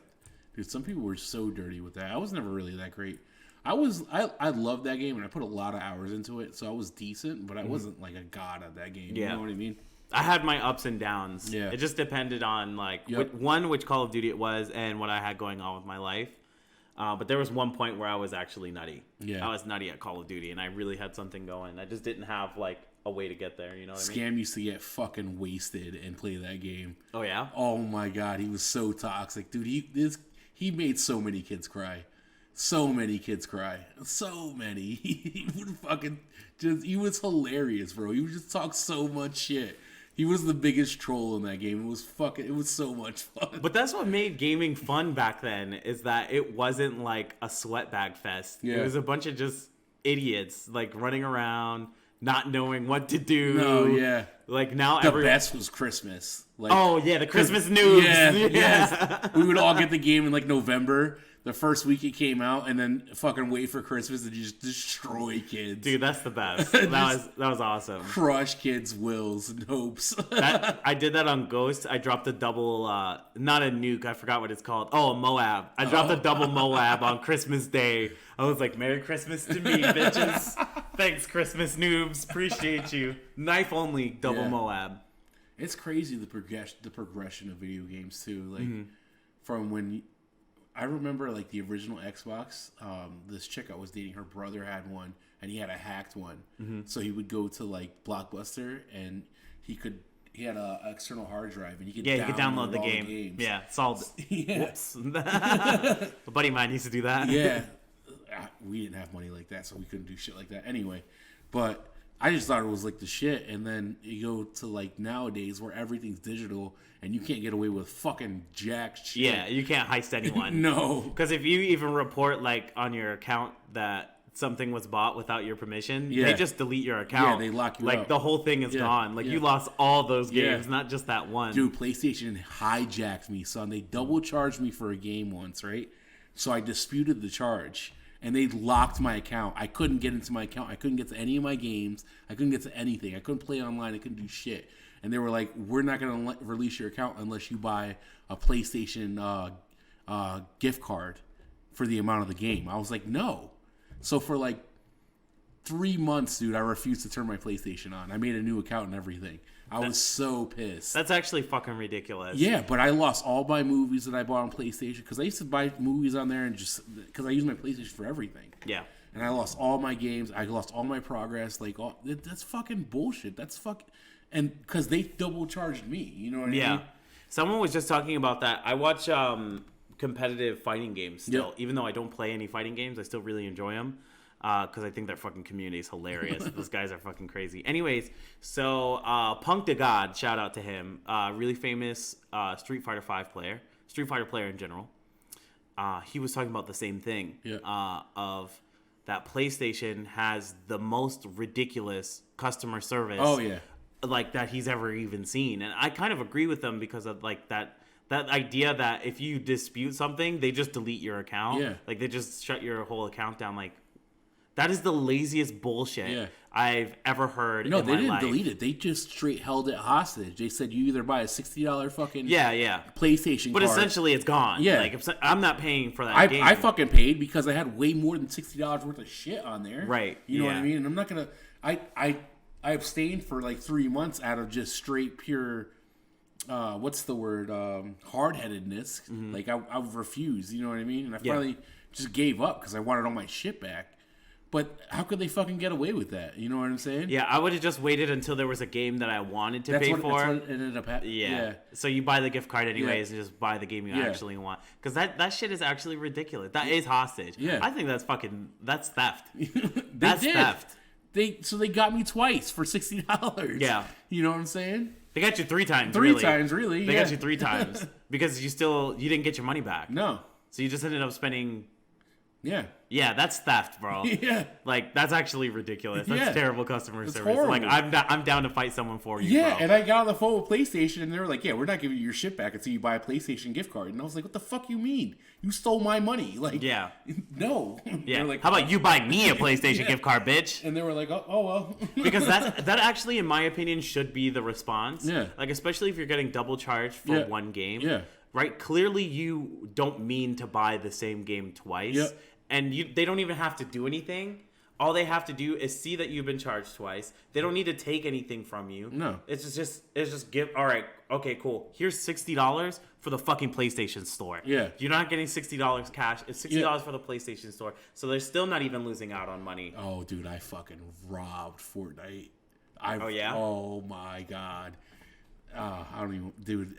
Speaker 2: dude, some people were so dirty with that. I was never really that great. I loved that game, and I put a lot of hours into it, so I was decent, but I wasn't like a god at that game. Yeah. You know what I mean?
Speaker 1: I had my ups and downs. Yeah. It just depended on like which Call of Duty it was and what I had going on with my life. But there was one point where I was actually nutty. Yeah. I was nutty at Call of Duty, and I really had something going. I just didn't have like a way to get there. You know what I mean?
Speaker 2: Scam used to get fucking wasted and play that game.
Speaker 1: Oh yeah.
Speaker 2: Oh my god, he was so toxic, dude. He made so many kids cry. So many kids cry. So many. He would fucking he was hilarious, bro. He would just talk so much shit. He was the biggest troll in that game. It was so much fun.
Speaker 1: But that's what made gaming fun back then, is that it wasn't like a sweatbag fest. Yeah. It was a bunch of just idiots like running around, not knowing what to do.
Speaker 2: No, yeah.
Speaker 1: Like now
Speaker 2: the best was Christmas.
Speaker 1: Like, oh yeah, the Christmas noobs.
Speaker 2: Yeah, yes. We would all get the game in like November, the first week it came out, and then fucking wait for Christmas and just destroy kids.
Speaker 1: Dude, that's the best. That was awesome.
Speaker 2: Crush kids' wills and hopes.
Speaker 1: I did that on Ghost. I dropped a double, not a nuke. I forgot what it's called. Oh, a Moab. I dropped a double Moab on Christmas Day. I was like, Merry Christmas to me, bitches. Thanks, Christmas noobs. Appreciate you. Knife only, double Moab.
Speaker 2: It's crazy the progression of video games too. Like from when I remember like the original Xbox, this chick I was dating, her brother had one and he had a hacked one. Mm-hmm. So he would go to like Blockbuster and he had a external hard drive and he could
Speaker 1: download the game. Games. Yeah, solved it. Whoops. A buddy of mine used to do that.
Speaker 2: Yeah. We didn't have money like that, so we couldn't do shit like that anyway. But I just thought it was like the shit. And then you go to like nowadays where everything's digital and you can't get away with fucking jack shit.
Speaker 1: Yeah, you can't heist anyone.
Speaker 2: No.
Speaker 1: Because if you even report like on your account that something was bought without your permission, they just delete your account.
Speaker 2: Yeah, they lock you
Speaker 1: up. Like the whole thing is gone. Like you lost all those games, not just that one.
Speaker 2: Dude, PlayStation hijacked me, son. They double charged me for a game once, right? So I disputed the charge. And they locked my account. I couldn't get into my account. I couldn't get to any of my games. I couldn't get to anything. I couldn't play online. I couldn't do shit. And they were like, we're not going to release your account unless you buy a PlayStation gift card for the amount of the game. I was like, no. So for like 3 months, dude, I refused to turn my PlayStation on. I made a new account and everything. I was so pissed.
Speaker 1: That's actually fucking ridiculous.
Speaker 2: Yeah, but I lost all my movies that I bought on PlayStation because I used to buy movies on there and just because I use my PlayStation for everything.
Speaker 1: Yeah.
Speaker 2: And I lost all my games. I lost all my progress. Like, that's fucking bullshit. That's and because they double charged me. You know what I mean? Yeah.
Speaker 1: Someone was just talking about that. I watch competitive fighting games still, even though I don't play any fighting games. I still really enjoy them. Because I think their fucking community is hilarious. Those guys are fucking crazy. Anyways, so Punk to God, shout out to him. Really famous Street Fighter 5 player. Street Fighter player in general. He was talking about the same thing. Yeah. Of that PlayStation has the most ridiculous customer service.
Speaker 2: Oh, yeah.
Speaker 1: Like that he's ever even seen. And I kind of agree with them because of like that idea that if you dispute something, they just delete your account. Yeah. Like they just shut your whole account down. Like, that is the laziest bullshit I've ever heard in my life. No, they didn't
Speaker 2: delete it. They just straight held it hostage. They said you either buy a $60 fucking PlayStation
Speaker 1: but
Speaker 2: card.
Speaker 1: essentially it's gone. Yeah. Like, I'm not paying for that game.
Speaker 2: I fucking paid because I had way more than $60 worth of shit on there.
Speaker 1: Right.
Speaker 2: You know what I mean? And I'm not going to... I abstained for like 3 months out of just straight pure... what's the word? Hard-headedness. Like, I refused. You know what I mean? And I finally just gave up because I wanted all my shit back. But how could they fucking get away with that? You know what I'm saying?
Speaker 1: Yeah, I would have just waited until there was a game that I wanted to pay for.
Speaker 2: That's what it ended up happening.
Speaker 1: Yeah. So you buy the gift card anyways and just buy the game you actually want. Because that shit is actually ridiculous. That is hostage.
Speaker 2: Yeah.
Speaker 1: I think that's theft.
Speaker 2: That's
Speaker 1: theft.
Speaker 2: They got me twice for $60.
Speaker 1: Yeah.
Speaker 2: You know what I'm saying?
Speaker 1: They got you 3 times,
Speaker 2: Three times, really.
Speaker 1: They got you 3 times. Because you didn't get your money back.
Speaker 2: No.
Speaker 1: So you just ended up spending...
Speaker 2: Yeah.
Speaker 1: Yeah, that's theft, bro.
Speaker 2: Yeah.
Speaker 1: Like, that's actually ridiculous. That's terrible customer service.
Speaker 2: Horrible.
Speaker 1: Like, I'm down to fight someone for you,
Speaker 2: Yeah,
Speaker 1: bro.
Speaker 2: and I got on the phone with PlayStation, and they were like, yeah, we're not giving you your shit back until you buy a PlayStation gift card. And I was like, what the fuck you mean? You stole my money. Like,
Speaker 1: yeah.
Speaker 2: No.
Speaker 1: Yeah.
Speaker 2: Like,
Speaker 1: how about you buy me a PlayStation gift card, bitch?
Speaker 2: And they were like, oh well.
Speaker 1: Because that actually, in my opinion, should be the response.
Speaker 2: Yeah.
Speaker 1: Like, especially if you're getting double charged for one game.
Speaker 2: Yeah.
Speaker 1: Right? Clearly, you don't mean to buy the same game twice.
Speaker 2: Yep.
Speaker 1: And they don't even have to do anything. All they have to do is see that you've been charged twice. They don't need to take anything from you.
Speaker 2: No.
Speaker 1: It's just give. All right. Okay. Cool. Here's $60 for the fucking PlayStation Store.
Speaker 2: Yeah.
Speaker 1: You're not getting $60 cash. It's $60 for the PlayStation Store. So they're still not even losing out on money.
Speaker 2: Oh, dude, I fucking robbed Fortnite.
Speaker 1: Oh yeah.
Speaker 2: Oh my god. I don't even, dude.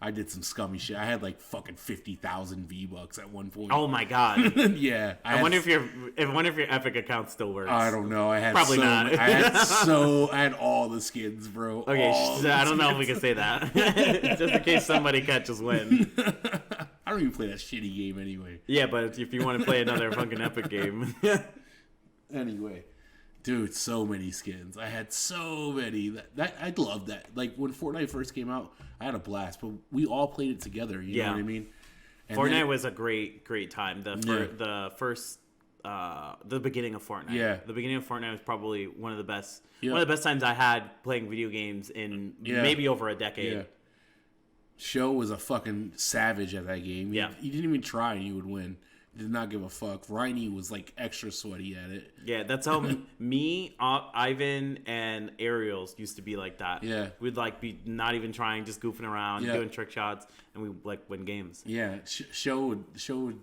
Speaker 2: I did some scummy shit. I had like fucking 50,000 V-Bucks at one point.
Speaker 1: Oh my god.
Speaker 2: Yeah.
Speaker 1: I wonder if your Epic account still works.
Speaker 2: I don't know. I had
Speaker 1: Probably not.
Speaker 2: I had all the skins, bro.
Speaker 1: Okay, I don't know if we can say that. Just in case somebody catches wind.
Speaker 2: I don't even play that shitty game anyway.
Speaker 1: Yeah, but if you want to play another fucking Epic game.
Speaker 2: Anyway. Dude, so many skins. I had so many. That I love that. Like when Fortnite first came out, I had a blast. But we all played it together. You know what I mean? And
Speaker 1: Fortnite was a great time. The beginning of Fortnite.
Speaker 2: Yeah.
Speaker 1: The beginning of Fortnite was probably one of the best.
Speaker 2: Yeah.
Speaker 1: One of the best times I had playing video games in maybe over a decade.
Speaker 2: Yeah. Show was a fucking savage at that game.
Speaker 1: Yeah.
Speaker 2: He didn't even try and he would win. He did not give a fuck. Rhiney was like extra sweaty at it.
Speaker 1: Yeah, that's how me, Ivan, and Ariels used to be like that.
Speaker 2: Yeah.
Speaker 1: We'd like be not even trying, just goofing around, doing trick shots, and we like win games.
Speaker 2: Yeah, Show would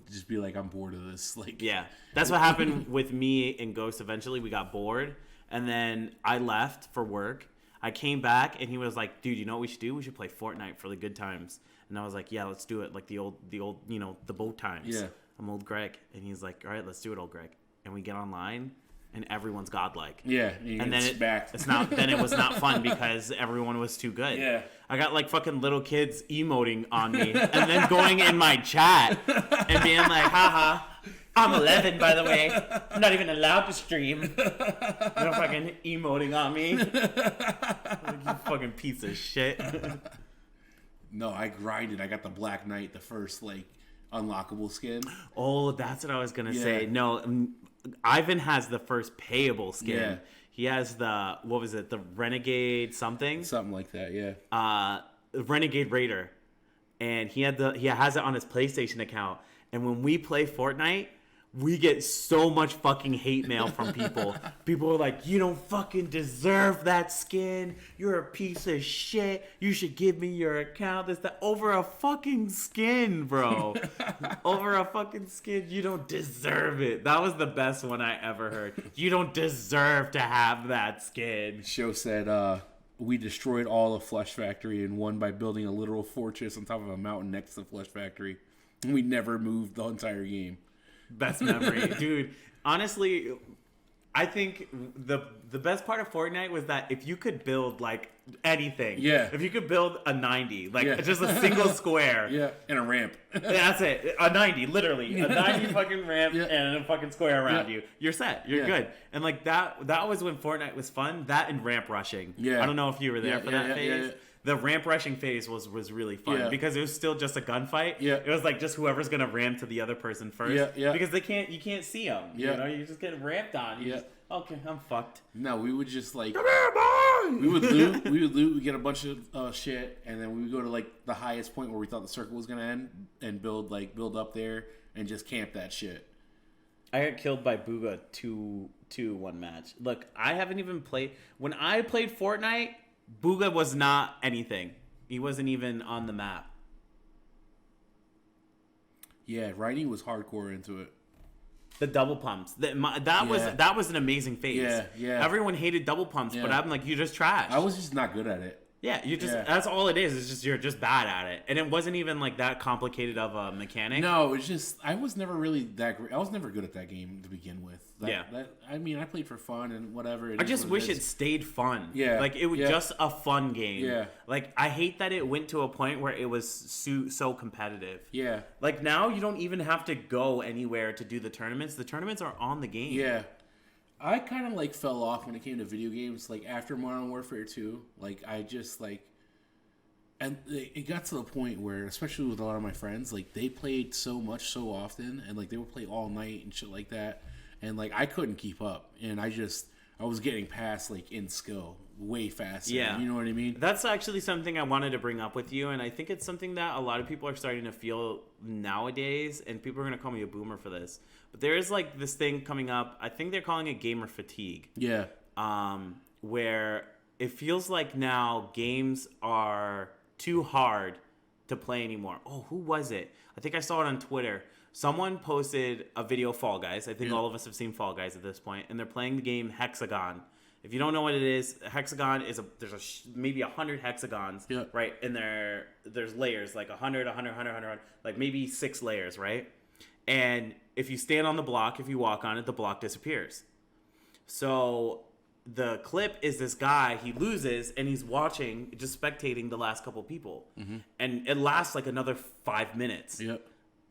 Speaker 2: just be like, I'm bored of this. Like,
Speaker 1: yeah, that's what happened with me and Ghost. Eventually, we got bored, and then I left for work. I came back, and he was like, "Dude, you know what we should do? We should play Fortnite for the good times." And I was like, "Yeah, let's do it. Like the old, the boat times."
Speaker 2: Yeah.
Speaker 1: I'm old Greg, and he's like, "All right, let's do it, old Greg." And we get online, and everyone's godlike.
Speaker 2: Yeah,
Speaker 1: and then it was not fun because everyone was too good.
Speaker 2: Yeah,
Speaker 1: I got like fucking little kids emoting on me, and then going in my chat and being like, "Haha, I'm 11, by the way. I'm not even allowed to stream." They're fucking emoting on me. Like, you fucking piece of shit.
Speaker 2: No, I grinded. I got the Black Knight, the first like unlockable skin.
Speaker 1: Oh, that's what I was gonna say. No, Ivan has the first payable skin.
Speaker 2: Yeah.
Speaker 1: He has the the Renegade something
Speaker 2: like that. Yeah.
Speaker 1: Renegade Raider, and he has it on his PlayStation account. And when we play Fortnite, we get so much fucking hate mail from people. People are like, "You don't fucking deserve that skin. You're a piece of shit. You should give me your account." This, that, over a fucking skin, bro. Over a fucking skin. You don't deserve it. That was the best one I ever heard. You don't deserve to have that skin.
Speaker 2: Show said, we destroyed all of Flesh Factory and won by building a literal fortress on top of a mountain next to Flesh Factory. And we never moved the entire game.
Speaker 1: Best memory. Dude, honestly, I think the best part of Fortnite was that if you could build like anything, if you could build a 90, like just a single square,
Speaker 2: and a ramp,
Speaker 1: that's it, a 90, literally a 90 fucking ramp and a fucking square around you, you're set, you're good. And like that was when Fortnite was fun. That and ramp rushing. I don't know if you were there for that phase. The ramp rushing phase was really fun because it was still just a gunfight. It was like just whoever's gonna ram to the other person first. Because you can't see them. You know, you just get ramped on. Okay, I'm fucked.
Speaker 2: No, we would just like, come here, boy! We would loot. We get a bunch of shit, and then we would go to like the highest point where we thought the circle was gonna end, and build up there and just camp that shit.
Speaker 1: I got killed by Booga 2-1 match. Look, I haven't even played. When I played Fortnite, Booga was not anything. He wasn't even on the map.
Speaker 2: Yeah, Rhiney was hardcore into it.
Speaker 1: The double pumps. That was an amazing phase.
Speaker 2: Yeah.
Speaker 1: Everyone hated double pumps, but I'm like, you're just trash.
Speaker 2: I was just not good at it.
Speaker 1: Yeah, that's all it is. It's just you're just bad at it. And it wasn't even like that complicated of a mechanic.
Speaker 2: No, it's just I was never really that great. I was never good at that game to begin with. I mean, I played for fun and whatever.
Speaker 1: I just wish it stayed fun.
Speaker 2: Yeah.
Speaker 1: Like it was just a fun game.
Speaker 2: Yeah.
Speaker 1: Like I hate that it went to a point where it was so competitive.
Speaker 2: Yeah.
Speaker 1: Like now you don't even have to go anywhere to do the tournaments. The tournaments are on the game.
Speaker 2: Yeah. I kind of like fell off when it came to video games. Like after Modern Warfare 2, like I just like, and it got to the point where, especially with a lot of my friends, like they played so much so often, and like they would play all night and shit like that, and like I couldn't keep up, and I was getting past like in skill way faster.
Speaker 1: Yeah,
Speaker 2: you know what I mean.
Speaker 1: That's actually something I wanted to bring up with you, and I think it's something that a lot of people are starting to feel nowadays, and people are gonna call me a boomer for this. But there is like this thing coming up. I think they're calling it gamer fatigue.
Speaker 2: Yeah.
Speaker 1: Where it feels like now games are too hard to play anymore. Oh, who was it? I think I saw it on Twitter. Someone posted a video of Fall Guys. I think all of us have seen Fall Guys at this point, and they're playing the game Hexagon. If you don't know what it is, Hexagon is maybe 100 hexagons, right? And there's layers, like 100, like maybe 6 layers, right? And if you stand on the block, if you walk on it, the block disappears. So the clip is this guy, he loses, and he's watching, just spectating the last couple people. Mm-hmm. And it lasts like another 5 minutes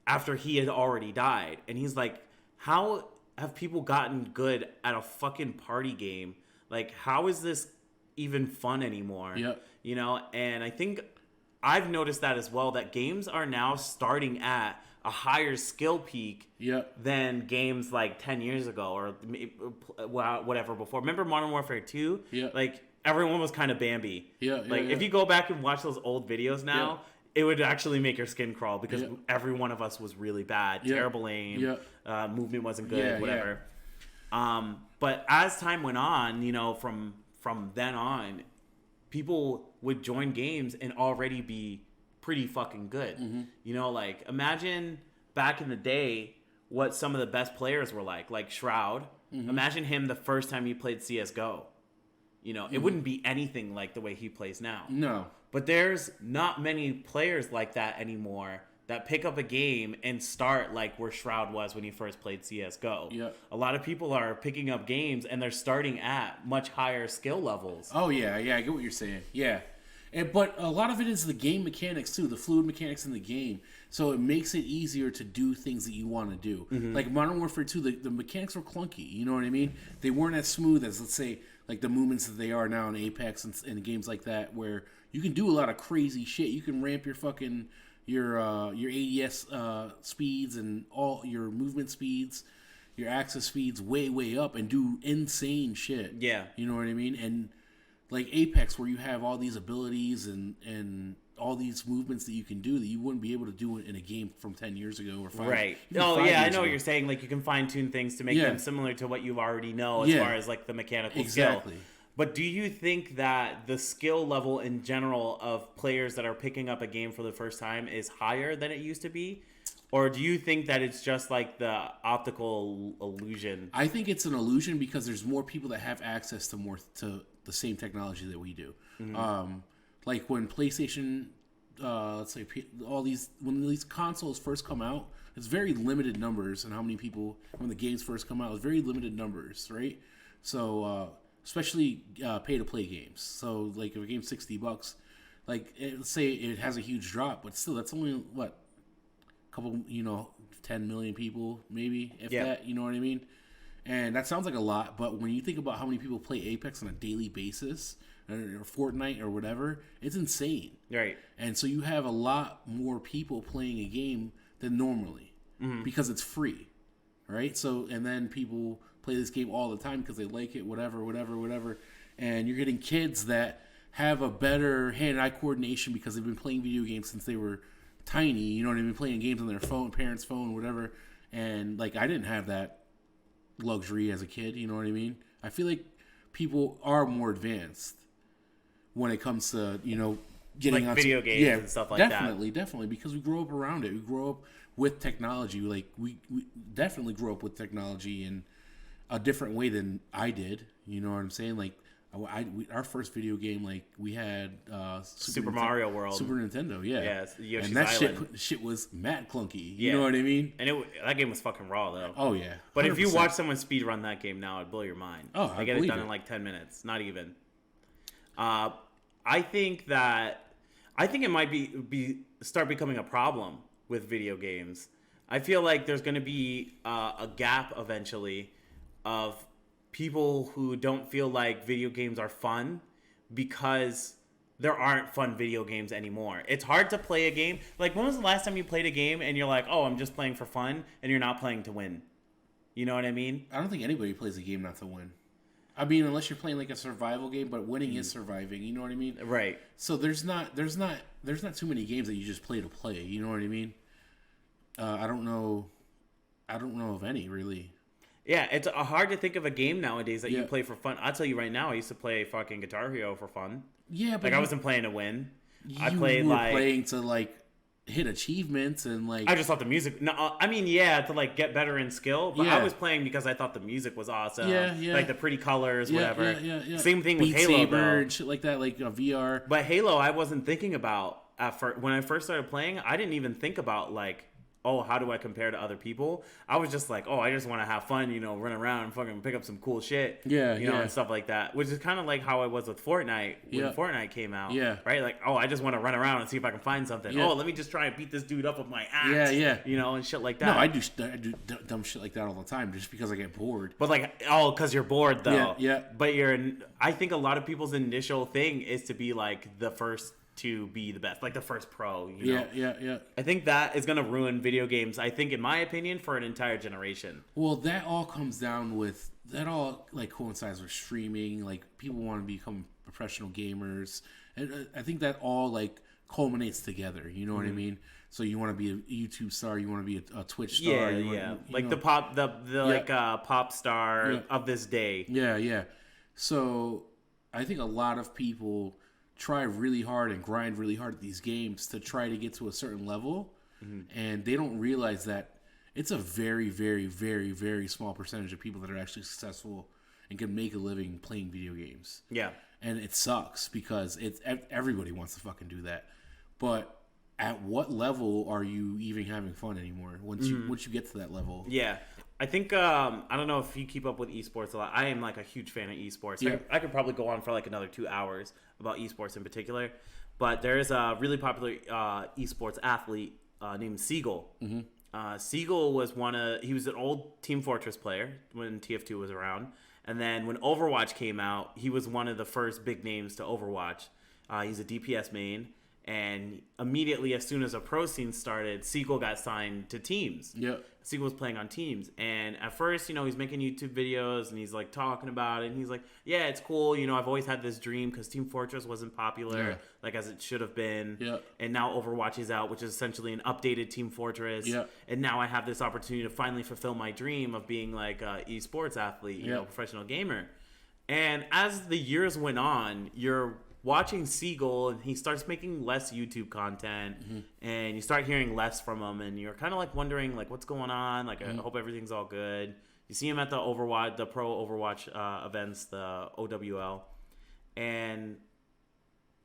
Speaker 1: after he had already died. And he's like, how have people gotten good at a fucking party game? Like, how is this even fun anymore? You know, and I think I've noticed that as well, that games are now starting at a higher skill peak than games like 10 years ago or whatever before. Remember Modern Warfare 2? Like, everyone was kind of Bambi. If you go back and watch those old videos now, it would actually make your skin crawl because every one of us was really bad. Terrible aim. Movement wasn't good, whatever. But as time went on, you know, from then on, people would join games and already be pretty fucking good. Mm-hmm. You know, like imagine back in the day what some of the best players were like Shroud. Mm-hmm. Imagine him the first time he played CSGO. You know, it wouldn't be anything like the way he plays now.
Speaker 2: No.
Speaker 1: But there's not many players like that anymore that pick up a game and start like where Shroud was when he first played CSGO. A lot of people are picking up games and they're starting at much higher skill levels.
Speaker 2: Oh, yeah, I get what you're saying. Yeah. But a lot of it is the game mechanics, too, the fluid mechanics in the game. So it makes it easier to do things that you want to do. Mm-hmm. Like Modern Warfare 2, the mechanics were clunky, you know what I mean? They weren't as smooth as, let's say, like the movements that they are now in Apex and games like that, where you can do a lot of crazy shit. You can ramp your fucking your ADS speeds and all your movement speeds, your axis speeds way up and do insane shit.
Speaker 1: Yeah.
Speaker 2: You know what I mean? And like Apex, where you have all these abilities and all these movements that you can do that you wouldn't be able to do in a game from 10 years ago or 5
Speaker 1: Right. Oh, yeah, I know what you're saying. Like, you can fine-tune things to make them similar to what you already know as far as, like, the mechanical skill. But do you think that the skill level in general of players that are picking up a game for the first time is higher than it used to be? Or do you think that it's just like the optical illusion?
Speaker 2: I think it's an illusion because there's more people that have access to the same technology that we do. Mm-hmm. Like when PlayStation, let's say when these consoles first come out, it's very limited numbers, and how many people when the games first come out, it's very limited numbers, right? So especially pay to play games. So like if a game's $60, like let's say it has a huge drop, but still that's only a couple, 10 million people maybe, if that, you know what I mean? And that sounds like a lot, but when you think about how many people play Apex on a daily basis, or Fortnite or whatever, it's insane.
Speaker 1: Right.
Speaker 2: And so you have a lot more people playing a game than normally because it's free, right? So, and then people play this game all the time because they like it, whatever. And you're getting kids that have a better hand-eye coordination because they've been playing video games since they were tiny, you know what I mean? Playing games on their phone, parents' phone, whatever. And, like, I didn't have that luxury as a kid, you know what I mean? I feel like people are more advanced when it comes to, getting
Speaker 1: like
Speaker 2: on
Speaker 1: video games and stuff like that.
Speaker 2: Definitely, because we grow up around it. We grow up with technology. Like we definitely grew up with technology in a different way than I did. You know what I'm saying? Like our first video game, like we had
Speaker 1: Super Mario World,
Speaker 2: Super Nintendo, yeah.
Speaker 1: Yoshi's
Speaker 2: and that
Speaker 1: Island.
Speaker 2: shit was mad clunky. You know what I mean?
Speaker 1: And that game was fucking raw though.
Speaker 2: Oh yeah. 100%.
Speaker 1: But if you watch someone speed run that game now, it'd blow your mind.
Speaker 2: Oh,
Speaker 1: I get it done in like 10 minutes, not even. I think it might start becoming a problem with video games. I feel like there's going to be a gap eventually of people who don't feel like video games are fun because there aren't fun video games anymore. It's hard to play a game. Like, when was the last time you played a game and you're like, oh, I'm just playing for fun, and you're not playing to win? You know what I mean?
Speaker 2: I don't think anybody plays a game not to win. I mean, unless you're playing like a survival game, but winning is surviving. You know what I mean?
Speaker 1: Right.
Speaker 2: So there's not too many games that you just play to play. You know what I mean? I don't know of any really.
Speaker 1: Yeah, it's hard to think of a game nowadays that you play for fun. I'll tell you right now, I used to play fucking Guitar Hero for fun.
Speaker 2: Yeah, but
Speaker 1: I wasn't playing to win.
Speaker 2: I played playing to like hit achievements and like.
Speaker 1: I just thought the music. No, I mean, to like get better in skill. But I was playing because I thought the music was awesome. Yeah. Like the pretty colors, whatever.
Speaker 2: Yeah.
Speaker 1: Same thing with
Speaker 2: Beat
Speaker 1: Halo,
Speaker 2: Saber
Speaker 1: though.
Speaker 2: and shit like that, like VR.
Speaker 1: But Halo, I wasn't thinking about when I first started playing. I didn't even think about like, oh, how do I compare to other people? I was just like, oh, I just want to have fun, run around and fucking pick up some cool shit, and stuff like that. Which is kind of like how I was with Fortnite when Fortnite came out, right? Like, oh, I just want to run around and see if I can find something. Yeah. Oh, let me just try and beat this dude up with my axe, and shit like that.
Speaker 2: No, I do dumb shit like that all the time just because I get bored.
Speaker 1: But like, because you're bored though.
Speaker 2: Yeah.
Speaker 1: But I think a lot of people's initial thing is to be like the first to be the best, like the first pro,
Speaker 2: Yeah.
Speaker 1: I think that is going to ruin video games, I think, in my opinion, for an entire generation.
Speaker 2: Well, that all like coincides with streaming. Like, people want to become professional gamers. And I think that all like culminates together. You know what I mean? So you want to be a YouTube star, you want to be a Twitch star.
Speaker 1: The pop star of this day.
Speaker 2: Yeah. So I think a lot of people try really hard and grind really hard at these games to try to get to a certain level, and they don't realize that it's a very, very, very, very small percentage of people that are actually successful and can make a living playing video games.
Speaker 1: Yeah.
Speaker 2: And it sucks because everybody wants to fucking do that. But at what level are you even having fun anymore once you get to that level?
Speaker 1: Yeah. I think, I don't know if you keep up with esports a lot. I am like a huge fan of esports. Yeah. I could probably go on for like another 2 hours about esports in particular. But there is a really popular esports athlete named Siegel. Siegel was he was an old Team Fortress player when TF2 was around. And then when Overwatch came out, he was one of the first big names to Overwatch. He's a DPS main. And immediately, as soon as a pro scene started, Siegel got signed to teams.
Speaker 2: Yeah.
Speaker 1: Siegel was playing on teams. And at first, he's making YouTube videos and he's like talking about it. And he's like, yeah, it's cool. I've always had this dream because Team Fortress wasn't popular like as it should have been.
Speaker 2: Yeah.
Speaker 1: And now Overwatch is out, which is essentially an updated Team Fortress. Yeah. And now I have this opportunity to finally fulfill my dream of being like an esports athlete, professional gamer. And as the years went on, you're watching Siegel, and he starts making less YouTube content, and you start hearing less from him, and you're kind of like wondering like what's going on. Like, I hope everything all good. You see him at the pro Overwatch events, the OWL, and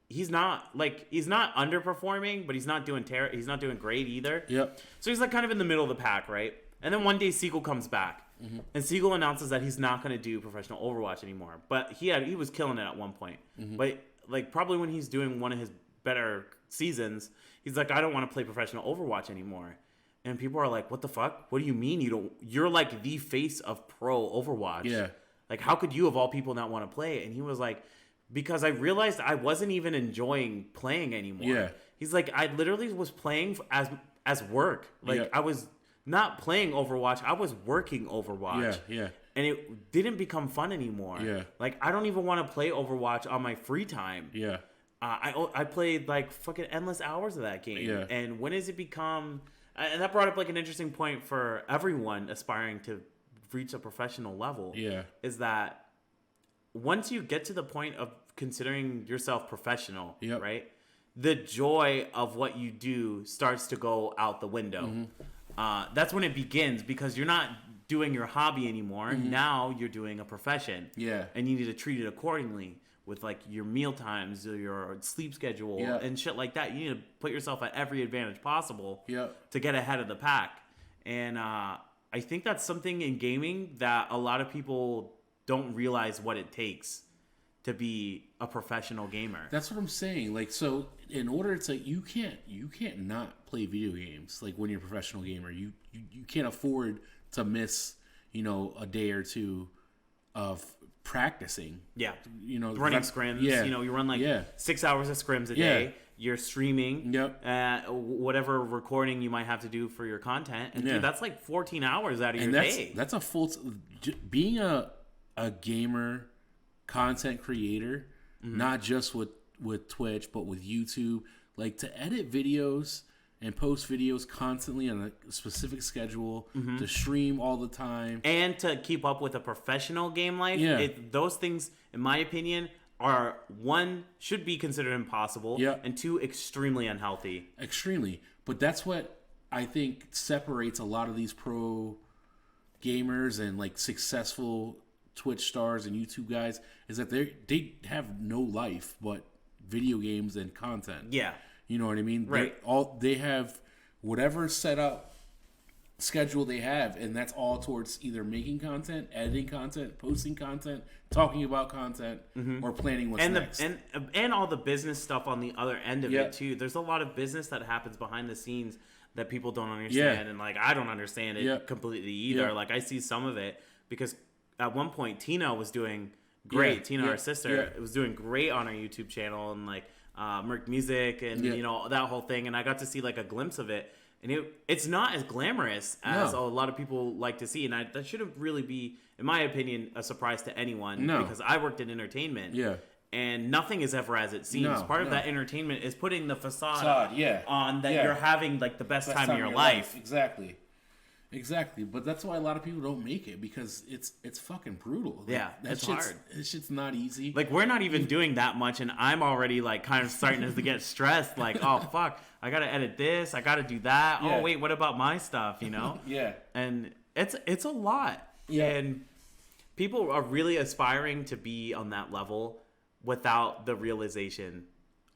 Speaker 1: he's not underperforming, but he's not doing great either.
Speaker 2: Yep.
Speaker 1: So he's like kind of in the middle of the pack, right? And then one day Siegel comes back. And Siegel announces that he's not going to do professional Overwatch anymore. But he was killing it at one point. But like probably when he's doing one of his better seasons, he's like, I don't want to play professional Overwatch anymore. And people are like, what the fuck? What do you mean you don't? You're like the face of pro Overwatch.
Speaker 2: Yeah.
Speaker 1: Like, how could you of all people not want to play it? And he was like, because I realized I wasn't even enjoying playing anymore.
Speaker 2: Yeah.
Speaker 1: He's like, I literally was playing as work. Like, I was not playing Overwatch. I was working Overwatch.
Speaker 2: Yeah.
Speaker 1: And it didn't become fun anymore.
Speaker 2: Yeah.
Speaker 1: Like, I don't even want to play Overwatch on my free time.
Speaker 2: Yeah.
Speaker 1: I played like fucking endless hours of that game.
Speaker 2: Yeah.
Speaker 1: And when does it become? And that brought up like an interesting point for everyone aspiring to reach a professional level.
Speaker 2: Yeah.
Speaker 1: Is that once you get to the point of considering yourself professional, right? The joy of what you do starts to go out the window. that's when it begins, because you're not doing your hobby anymore. Now you're doing a profession.
Speaker 2: Yeah.
Speaker 1: And you need to treat it accordingly with like your meal times or your sleep schedule and shit like that. You need to put yourself at every advantage possible to get ahead of the pack. And I think that's something in gaming that a lot of people don't realize what it takes to be a professional gamer.
Speaker 2: That's what I'm saying. Like, so in order to, you can't not play video games. Like when you're a professional gamer, you can't afford to miss, a day or two of practicing.
Speaker 1: Yeah.
Speaker 2: Running
Speaker 1: scrims.
Speaker 2: Yeah.
Speaker 1: You run like 6 hours of scrims a day. You're streaming. Whatever recording you might have to do for your content. And dude, that's like 14 hours out of your day.
Speaker 2: That's a full, being a gamer content creator, not just with Twitch, but with YouTube, like to edit videos and post videos constantly on a specific schedule, to stream all the time,
Speaker 1: and to keep up with a professional game life. Those things, in my opinion, are, one, should be considered impossible, and two, extremely unhealthy.
Speaker 2: Extremely. But that's what I think separates a lot of these pro gamers and like successful Twitch stars and YouTube guys, is that they have no life but video games and content.
Speaker 1: Yeah.
Speaker 2: You know what I mean?
Speaker 1: Right.
Speaker 2: They have whatever set up schedule they have, and that's all towards either making content, editing content, posting content, talking about content, or planning what's next.
Speaker 1: And all the business stuff on the other end of it too. There's a lot of business that happens behind the scenes that people don't understand, and like I don't understand it completely either. Like I see some of it because at one point Tina was doing great. Tina, our sister, was doing great on our YouTube channel, and like Merc Music and that whole thing, and I got to see like a glimpse of it, and it's not as glamorous as a lot of people like to see, and that shouldn't really be, in my opinion, a surprise to anyone, because I worked in entertainment, and nothing is ever as it seems. Part of that entertainment is putting the facade on that you're having like the best time of your life.
Speaker 2: Exactly, but that's why a lot of people don't make it, because it's fucking brutal. Like,
Speaker 1: it's hard.
Speaker 2: That shit's not easy.
Speaker 1: Like we're not even doing that much, and I'm already like kind of starting to get stressed. Like, oh fuck, I gotta edit this, I gotta do that. Oh wait, what about my stuff? And it's a lot. And people are really aspiring to be on that level without the realization.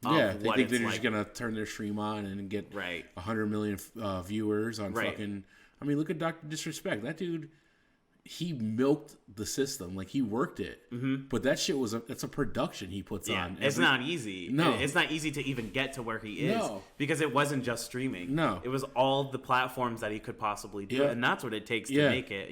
Speaker 2: They think they're just gonna turn their stream on and get 100 million viewers on fucking. I mean, look at Dr. Disrespect. That dude, he milked the system. Like, he worked it. But that shit it's a production he puts on.
Speaker 1: It's not easy. No. It's not easy to even get to where he is. No. Because it wasn't just streaming.
Speaker 2: No.
Speaker 1: It was all the platforms that he could possibly do. And that's what it takes to make it.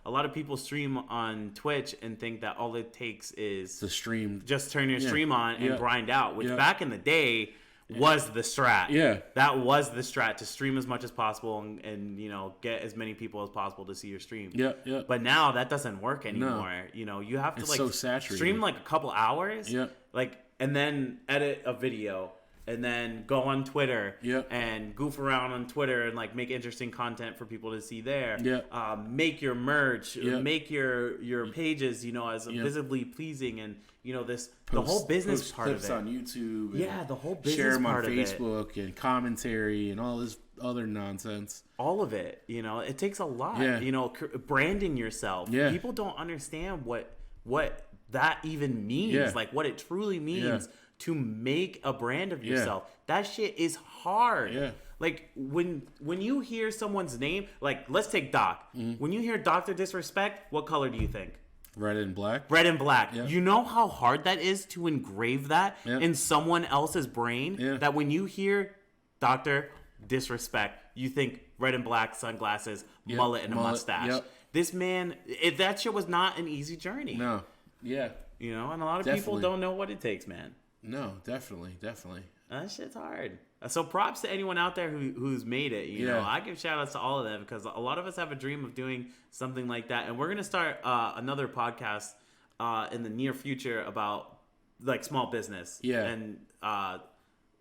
Speaker 1: A lot of people stream on Twitch and think that all it takes is
Speaker 2: to stream.
Speaker 1: Just turn your stream on and grind out. Which back in the day was the strat. That was the strat, to stream as much as possible and get as many people as possible to see your stream. But now that doesn't work anymore. You have to
Speaker 2: it's so saturated.
Speaker 1: Stream like a couple hours. And then edit a video. And then go on Twitter and goof around on Twitter and like make interesting content for people to see there. Make your merch, make your pages, as visibly pleasing, and the whole business part of it.
Speaker 2: Post clips on YouTube.
Speaker 1: The whole business
Speaker 2: share them on
Speaker 1: part
Speaker 2: Facebook and commentary and all this other nonsense.
Speaker 1: All of it, it takes a lot. Branding yourself. People don't understand what that even means. Like what it truly means. To make a brand of yourself. That shit is hard. Like when you hear someone's name, like let's take Doc. When you hear Dr. Disrespect, what color do you think?
Speaker 2: Red and black.
Speaker 1: Red and black. You know how hard that is to engrave that in someone else's brain? That when you hear Dr. Disrespect, you think red and black, sunglasses, mullet, and a mustache. This man, that shit was not an easy journey.
Speaker 2: No.
Speaker 1: And a lot of people don't know what it takes, man.
Speaker 2: No, definitely.
Speaker 1: That shit's hard. So props to anyone out there who's made it. I give shout outs to all of them, because a lot of us have a dream of doing something like that. And we're going to start another podcast in the near future about like small business and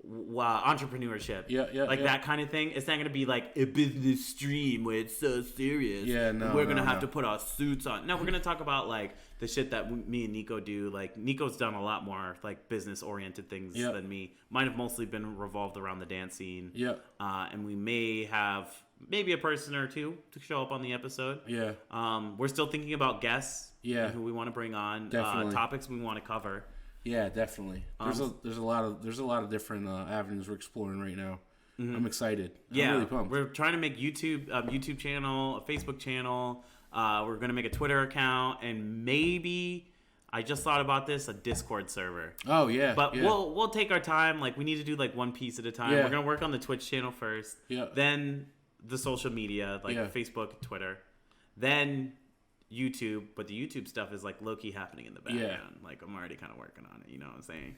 Speaker 1: entrepreneurship. That kind of thing. It's not going to be like a business stream where it's so serious. We're going to have to put our suits on. No, we're going to talk about like the shit that me and Nico do. Like Nico's done a lot more like business oriented things than me. Mine have mostly been revolved around the dance scene. And we may have maybe a person or two to show up on the episode.
Speaker 2: Yeah.
Speaker 1: We're still thinking about guests.
Speaker 2: Yeah.
Speaker 1: Who we want to bring on.
Speaker 2: Definitely.
Speaker 1: Topics we want to cover.
Speaker 2: Yeah, definitely. There's a lot of different avenues we're exploring right now. Mm-hmm. I'm excited.
Speaker 1: Yeah,
Speaker 2: I'm really pumped.
Speaker 1: We're trying to make YouTube channel, a Facebook channel. We're gonna make a Twitter account, and maybe I just thought about this, a Discord server.
Speaker 2: Oh yeah,
Speaker 1: but we'll take our time. Like we need to do like one piece at a time.
Speaker 2: Yeah.
Speaker 1: We're gonna work on the Twitch channel first.
Speaker 2: Yeah.
Speaker 1: Then the social media like Facebook, Twitter, then YouTube. But the YouTube stuff is like low key happening in the background. Yeah. Like I'm already kind of working on it. You know what I'm saying?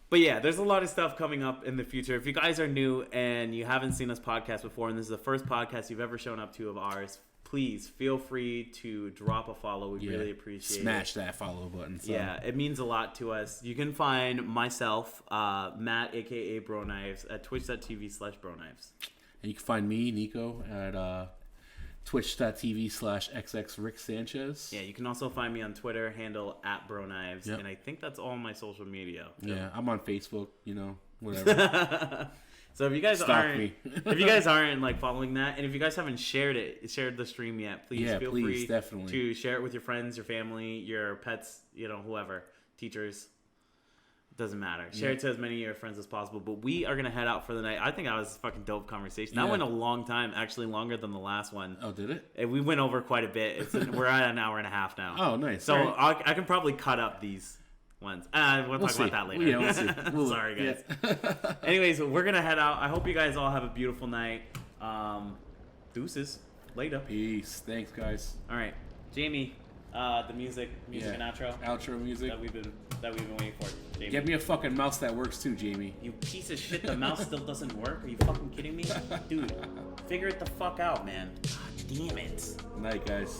Speaker 1: But yeah, there's a lot of stuff coming up in the future. If you guys are new and you haven't seen us podcast before, and this is the first podcast you've ever shown up to of ours, please feel free to drop a follow. We really appreciate it.
Speaker 2: Smash that follow button. Son.
Speaker 1: Yeah, it means a lot to us. You can find myself, Matt, a.k.a. Bro Knives, at twitch.tv/broknives.
Speaker 2: And you can find me, Nico, at twitch.tv/xxricksanchez.
Speaker 1: Yeah, you can also find me on Twitter, handle @broknives, and I think that's all my social media.
Speaker 2: Yeah, I'm on Facebook, whatever.
Speaker 1: So if you guys aren't like following that, and if you guys haven't shared the stream yet, please feel free
Speaker 2: definitely
Speaker 1: to share it with your friends, your family, your pets, whoever, teachers. Doesn't matter. Share it to as many of your friends as possible. But we are gonna head out for the night. I think that was a fucking dope conversation. That went a long time, actually longer than the last one.
Speaker 2: Oh, did it?
Speaker 1: And we went over quite a bit. We're at an hour and a half now.
Speaker 2: Oh, nice.
Speaker 1: So I can probably cut up these ones. We'll talk about that later.
Speaker 2: Yeah, we'll see.
Speaker 1: Sorry, guys. Yeah. Anyways, we're gonna head out. I hope you guys all have a beautiful night. Deuces. Later.
Speaker 2: Peace. Thanks, guys.
Speaker 1: All right, Jamie. The music and
Speaker 2: outro music
Speaker 1: that we've been waiting for. Jamie.
Speaker 2: Get me a fucking mouse that works too, Jamie.
Speaker 1: You piece of shit. The mouse still doesn't work. Are you fucking kidding me, dude? Figure it the fuck out, man. God damn it.
Speaker 2: Night, guys.